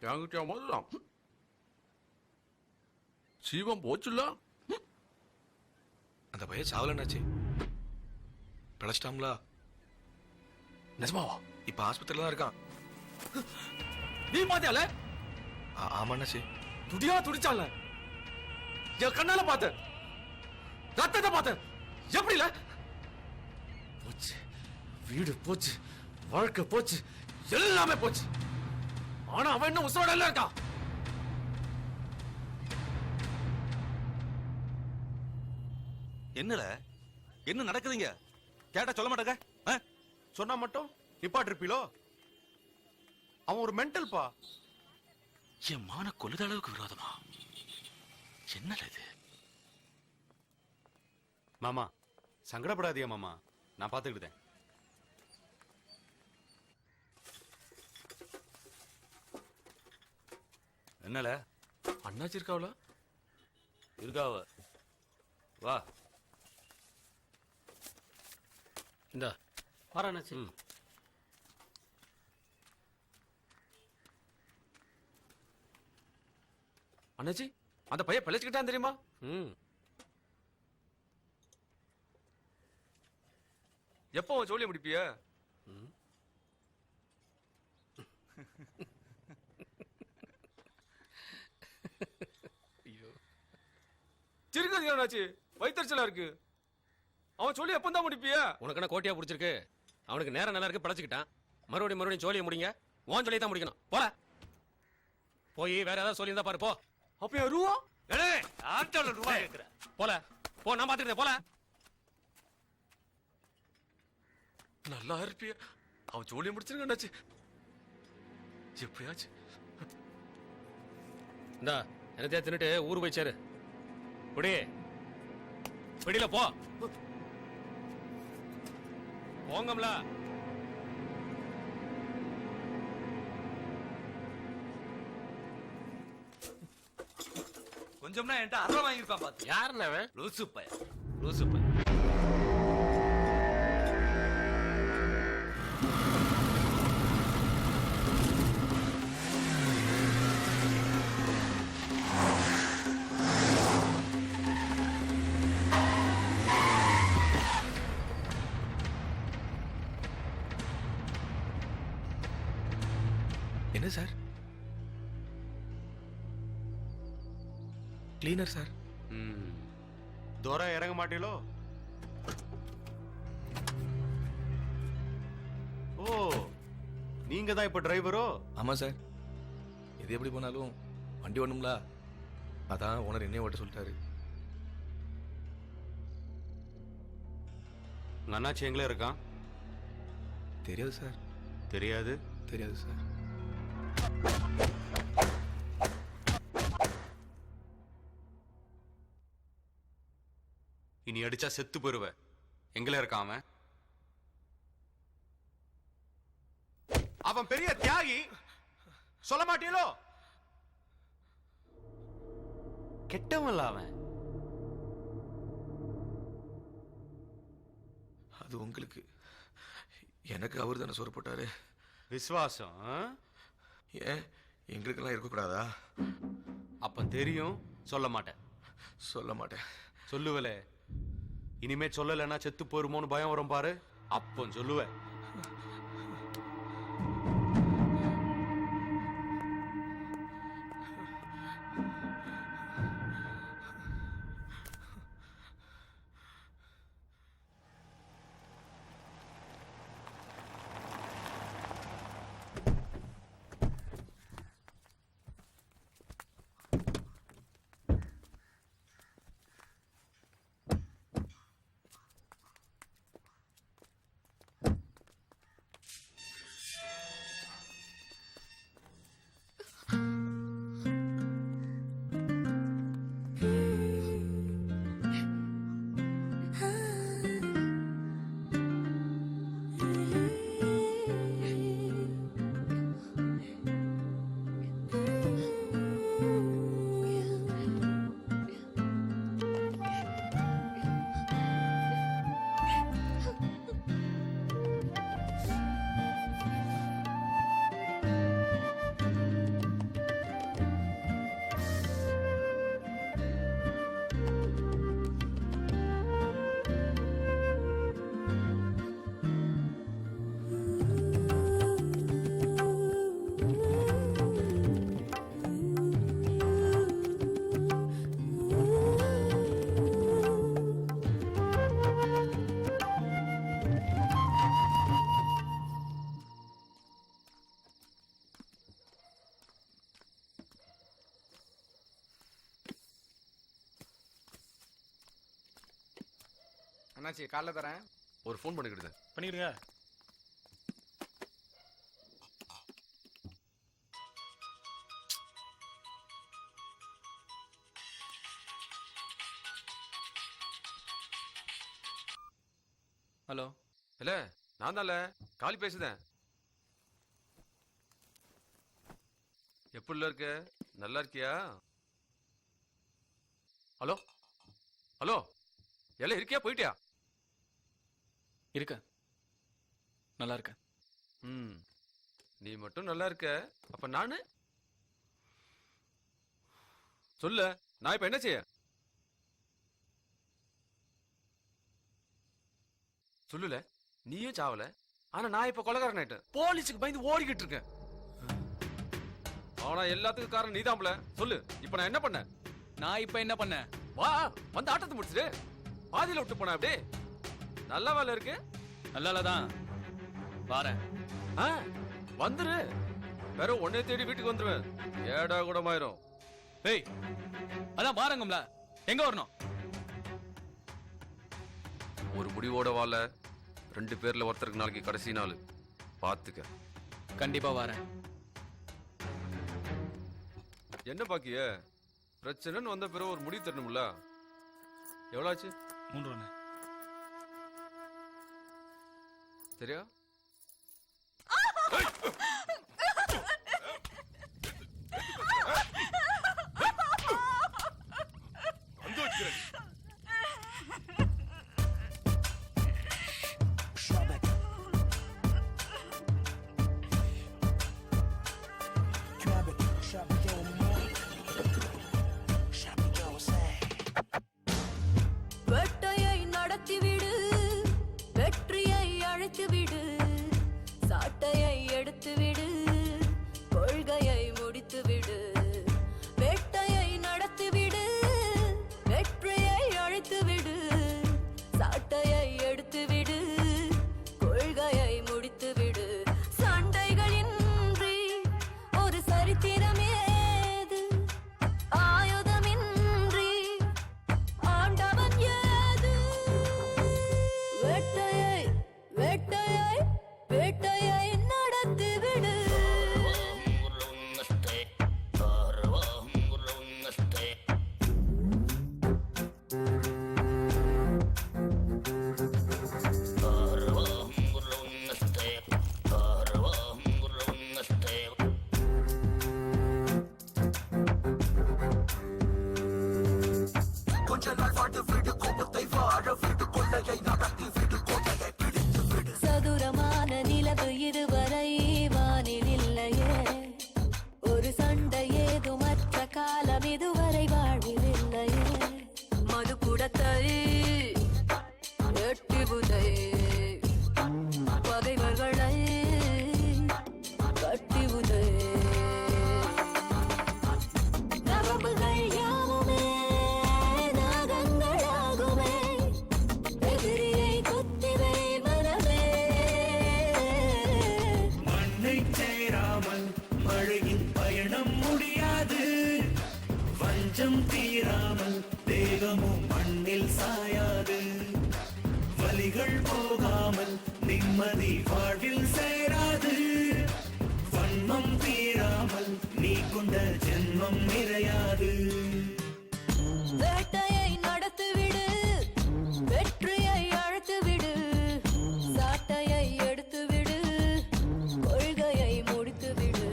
என்கிட்ட முதலாம் சீவம் போச்சுல்ல. அந்த பையன் சாவலன்னாச்சு, பிழைச்சிட்டாங்களா? நிஜமாவா? இப்ப ஆஸ்பத்திரியில தான் இருக்கான். நீ பாத்தியால? ஆமாண்ணாச்சி. துடியா துடிச்சால, என் கண்ணால பார்த்தேன், ரத்தத்தை பார்த்தேன். எப்படில? போச்சு, வீடு போச்சு, வாழ்க்கை போச்சு, எல்லாமே போச்சு. ஆனா அவன் இன்னும் உசுரோட எல்லாம் இருக்கான். என்னல என்ன நடக்குதுங்க? கேட்டா சொல்ல மாட்டாங்க. சொன்னா மட்டும் நிப்பாட்டிருப்பீளோ? அவன் ஒரு மென்டல்பா. என் மான கொல்லுத அளவுக்கு விரோதமா? என்னல இது? மாமா சங்கடப்படாதீங்க மாமா, நான் பாத்துக்கிட்டேன். என்னல? அண்ணாச்சி இருக்காவல? இருக்காவ. வா இந்த வரானாச்சு. அண்ணாச்சி, அந்த பையன் பிழைச்சுக்கிட்டான் தெரியுமா? எப்போ அவன் ஜோலியை முடிப்பிய? சிரிக்காதீங்க அண்ணாச்சி, வயிற்றுச்சலா இருக்கு. அவன் சொல்லி எப்போ தான் முடிப்பிய? உனக்கு என்ன கோட்டையா பிடிச்சிருக்கு? அவனுக்கு நேரம் நல்லா இருக்கு, பழச்சிக்கிட்டான். மறுபடியும் ஜோலியை முடிங்க. உன் ஜோலியை தான் முடிக்கணும். போல போய் வேற ஏதாவது சொல்லி இருந்தா பாரு. போ. அப்ப ரூவா ரூபா கேக்குற? போல போ, நான் பாத்துக்கிட்டேன். போல நல்லா இருப்பிய. அவன் ஜோலியை முடிச்சிருங்க அண்ணாச்சி, எப்படியாச்சு. இந்தா என்னத்தையா தின்னுட்டு ஊரு போய் சேரு. பிடி பிடியில போ. போங்கம்ல. கொஞ்சம்னா என்கிட்ட அரை வாங்கியிருப்பான் பாத்து. யாருன்னு அவன்? லூசு பையன். லூசு பையன். என்ன சார்? Cleaner sir. தோரா இறங்க மாட்டீங்களோ? ஓ, நீங்க தான் இப்ப டிரைவரோ? ஆமா சார். எது எப்படி போனாலும் வண்டி ஓடணும்ல, அதான் ஓனர் என்னைய ஓட்ட சொல்லிட்டாரு. உங்க அண்ணாச்சி எங்களே இருக்கான்? தெரியாது சார். தெரியாது? தெரியாது சார். இனி அடிச்சா செத்து போயிருவ. எங்களே இருக்கான் அவன். அவன் பெரிய தியாகி, சொல்ல மாட்டீங்களோ? கெட்டவன்ல அவன். அது உங்களுக்கு, எனக்கு அவர் தானே சோறு போட்டாரு. விசுவாசம் ஏன் எங்களுக்கெல்லாம் இருக்கக்கூடாதா? அப்ப தெரியும், சொல்ல மாட்டேன். சொல்ல மாட்டேன். சொல்லுவலே. இனிமே சொல்லலைன்னா செத்து போருமோன்னு பயம் வரும் பாரு, அப்போ சொல்லுவேன். அண்ணாச்சி காலைல தரேன். ஒரு ஃபோன் பண்ணிக்கிடுங்க. பண்ணிக்கிடுங்க. ஹலோ. இல்ல நான் தான்ல காலி பேசுதேன். எப்படி இருக்க? நல்லா இருக்கியா? ஹலோ ஹலோ எல்லாம் இருக்கியா போயிட்டியா? இருக்க. நல்லா இருக்க. நீ மட்டும் நல்லா இருக்க, அப்ப நானு சொல்ல நான் இப்ப என்ன செய்ய? சொல்லுல நீயும் சாவல, ஆனா நான் இப்ப கொலைகாரன் ஆயிட்டேன். போலீஸுக்கு பயந்து ஓடிக்கிட்டு இருக்கேன். ஆனா எல்லாத்துக்கும் காரணம் நீதான்ல. சொல்லு இப்ப நான் என்ன பண்ண? நான் இப்ப என்ன பண்ண? வா வந்து ஆட்டத்தை முடிச்சிரு. பாதியில விட்டு போன அப்படியே. நல்ல வேலை இருக்கு. நல்லாலதான் பாரேன். வந்துரு. வேற உன்னை தேடி வீட்டுக்கு வந்துருவேன். ஏடா கூடமாயிரும். ஏய் அதான் பாருங்கம்ல. எங்க வரணும்? ஒரு முடிவோட வாழ 2 பேர்ல ஒருத்தருக்கு நாளைக்கு கடைசி நாள். பாத்துக்க. கண்டிப்பா வரேன். என்ன பாக்கிய? பிரச்சனைன்னு வந்த பிறகு ஒரு முடிவு தரணும்ல. எவ்வளவு ஆச்சு? 3 ரூபா. சரியா? வேட்டையை நடத்திவிடு, வெற்றியை அழைத்துவிடு, சாட்டையை எடுத்துவிடு, கொள்கையை முடித்துவிடு. வேட்டையை நடத்திவிடு, வெற்றியை அழைத்துவிடு, சாட்டையை எடுத்துவிடு, கொள்கையை முடித்துவிடு. சண்டைகளின்றி ஒரு சரித்திரமேது, ஆயுதமின்றி ஆண்டவன் ஏது. வேட்டையை வேட்டையை வேட்டையை நடத்திவிடு. சதுரமான நிலவு இதுவரை வானில் இல்லையே, ஒரு சண்டை ஏதுமற்ற காலம் இதுவரை வாழ்வில் இல்லையே. மது குடத்தை எட்டி புதை, பகைவர்களை கட்டி உதை. நரம்புகள் யாவுமே நாகங்களாகுமே, எதிரியை குத்திவை மனமே. மண்ணை சேராமல் மழையின் பயணம் முடியாது, வஞ்சம் தீராமல் தேகமும் மண்ணில் சாயாது. வலிகள் போகாமல் நிம்மதி வாழ்வில் சேராது, வன்மம் தீராமல் நீ கொண்ட ஜென்மம் நிறையாது. வேட்டையை நடத்திவிடு, வெற்றியை அழைத்துவிடு, சாட்டையை எடுத்துவிடு, கொள்கையை முடித்துவிடு.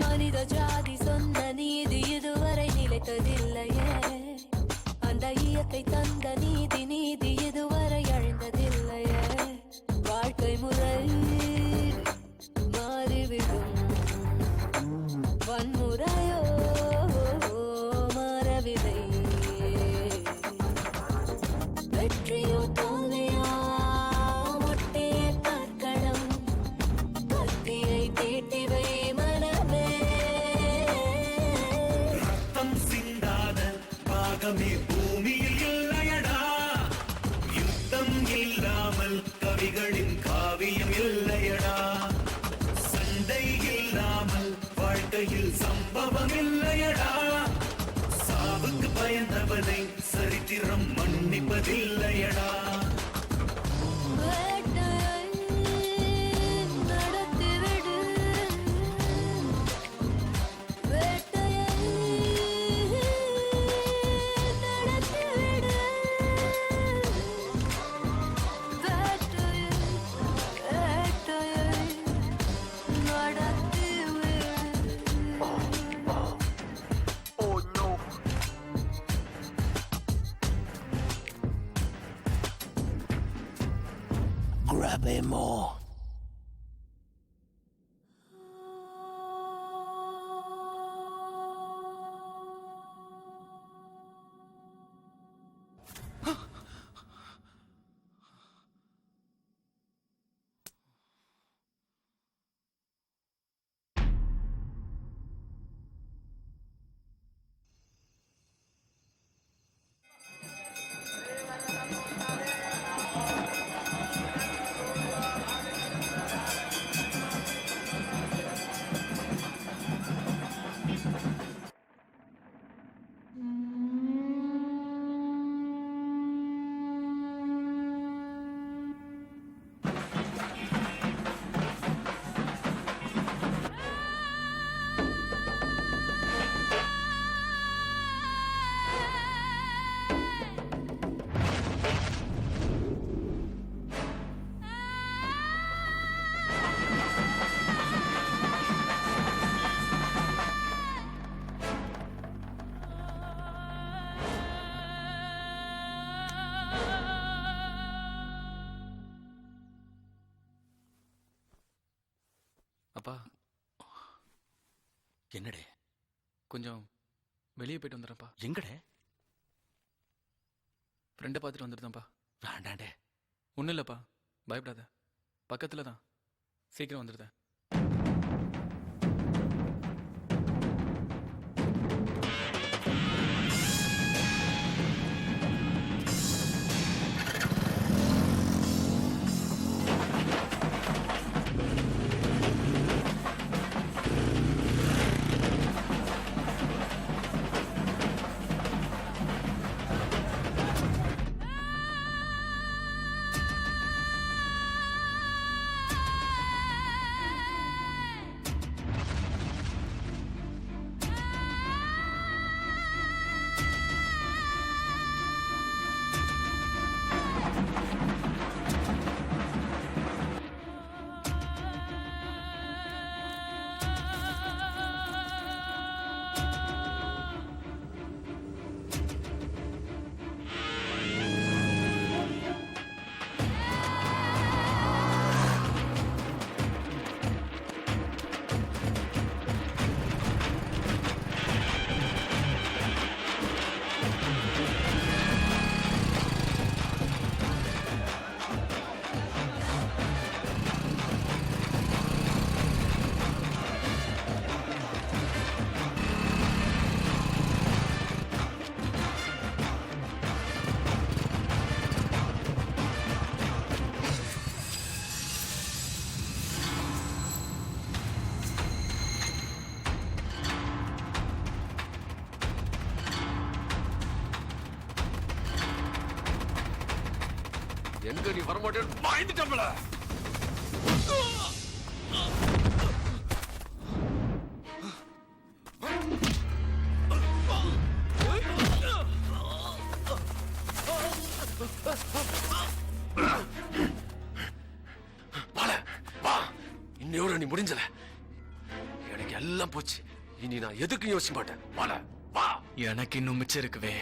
மனித ஜாதி சொன்ன நீதி இதுவரை நிலைத்ததில்லையே, அந்த இயற்கை தந்த நீதி நீதி இதுவரை அழிந்ததில்லையே. வாழ்க்கை முறை மாறிவிடும், வன்முறையோ மாறவில்லை. வெற்றியோ தோல்வியா இல்லையடா சண்டை இல்லாமல் வாழ்க்கையில் சம்பவம் இல்லையடா சாவுக்கு பயந்தவனை சரித்திரம் மன்னிப்பதில்லையடா Grab him more. அப்பா என்னடே கொஞ்சம் வெளியே போயிட்டு வந்துடுறேன்ப்பா. எங்கடே? ஃப்ரெண்டை பார்த்துட்டு வந்துடுதான்ப்பா. வேண்டாண்டே. ஒன்றும் இல்லைப்பா, பயப்படாத, பக்கத்தில் தான், சீக்கிரம் வந்துடுதேன். எங்க நீ வரமாட்டேன்னு பயந்துட்டோம்ல. இன்னையோட நீ முடிஞ்சல, எனக்கு எல்லாம் போச்சு. இனி நான் எதுக்கும் யோசிக்க மாட்டேன். வா, எனக்கு இன்னும் மிச்சம் இருக்குவே.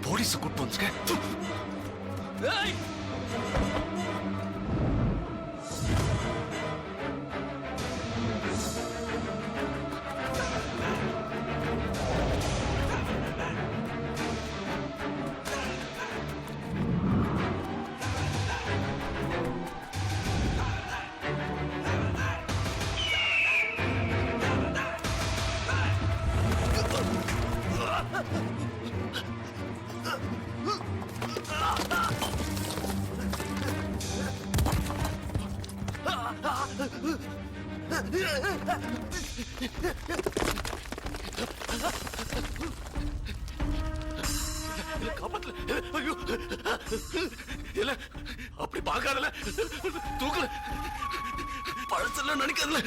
போலீஸ் கூட்டு வந்துருக்க. இல்ல அப்படி பார்க்காதல, தூக்கல, பழசெல்லாம் நினைக்காதல.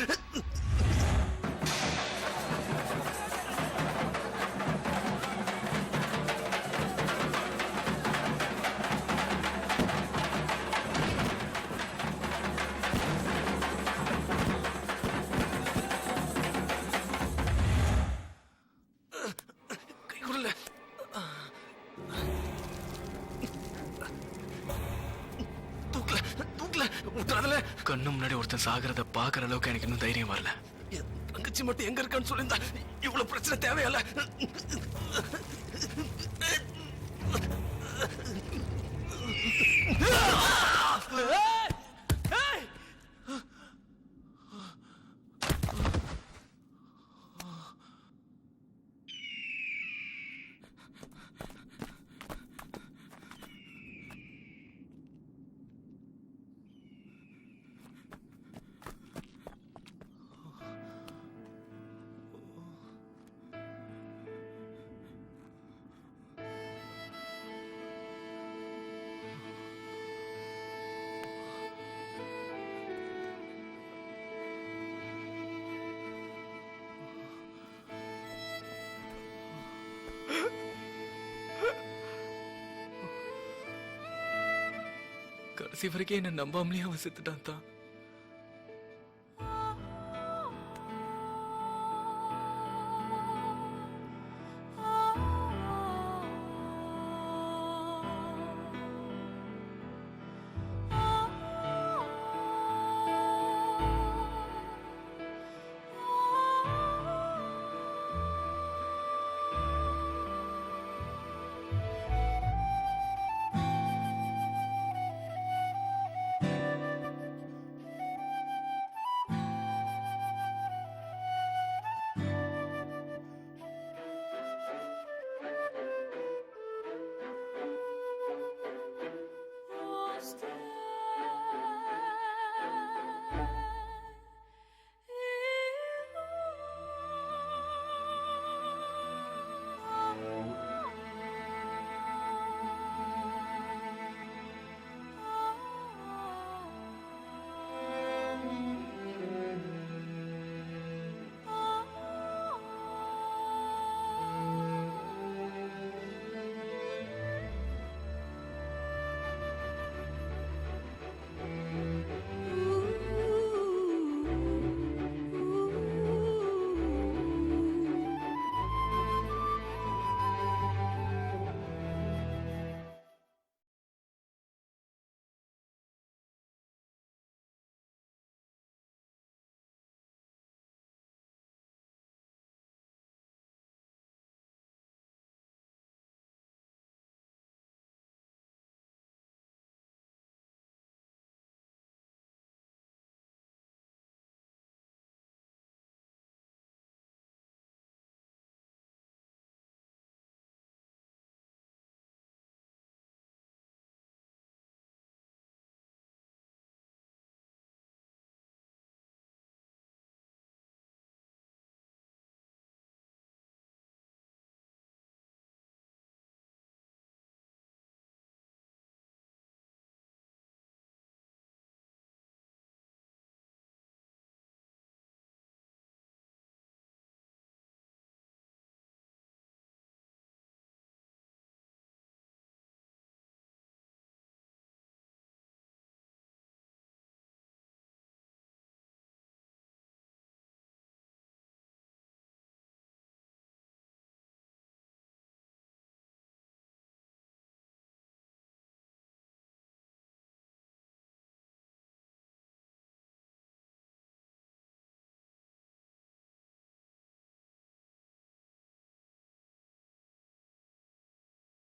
கண்ணு முன்னாடி ஒருத்தன் சாகிறத பாக்குற அளவுக்கு எனக்கு இன்னும் தைரியம் வரல. தங்கச்சி மட்டும் எங்க இருக்கான்னு சொல்லியிருந்தா இவ்வளவு பிரச்சனை தேவையில்ல. கடைசி வரைக்கும் என்ன நம்பாமலே அவன் செத்துட்டான் தான்.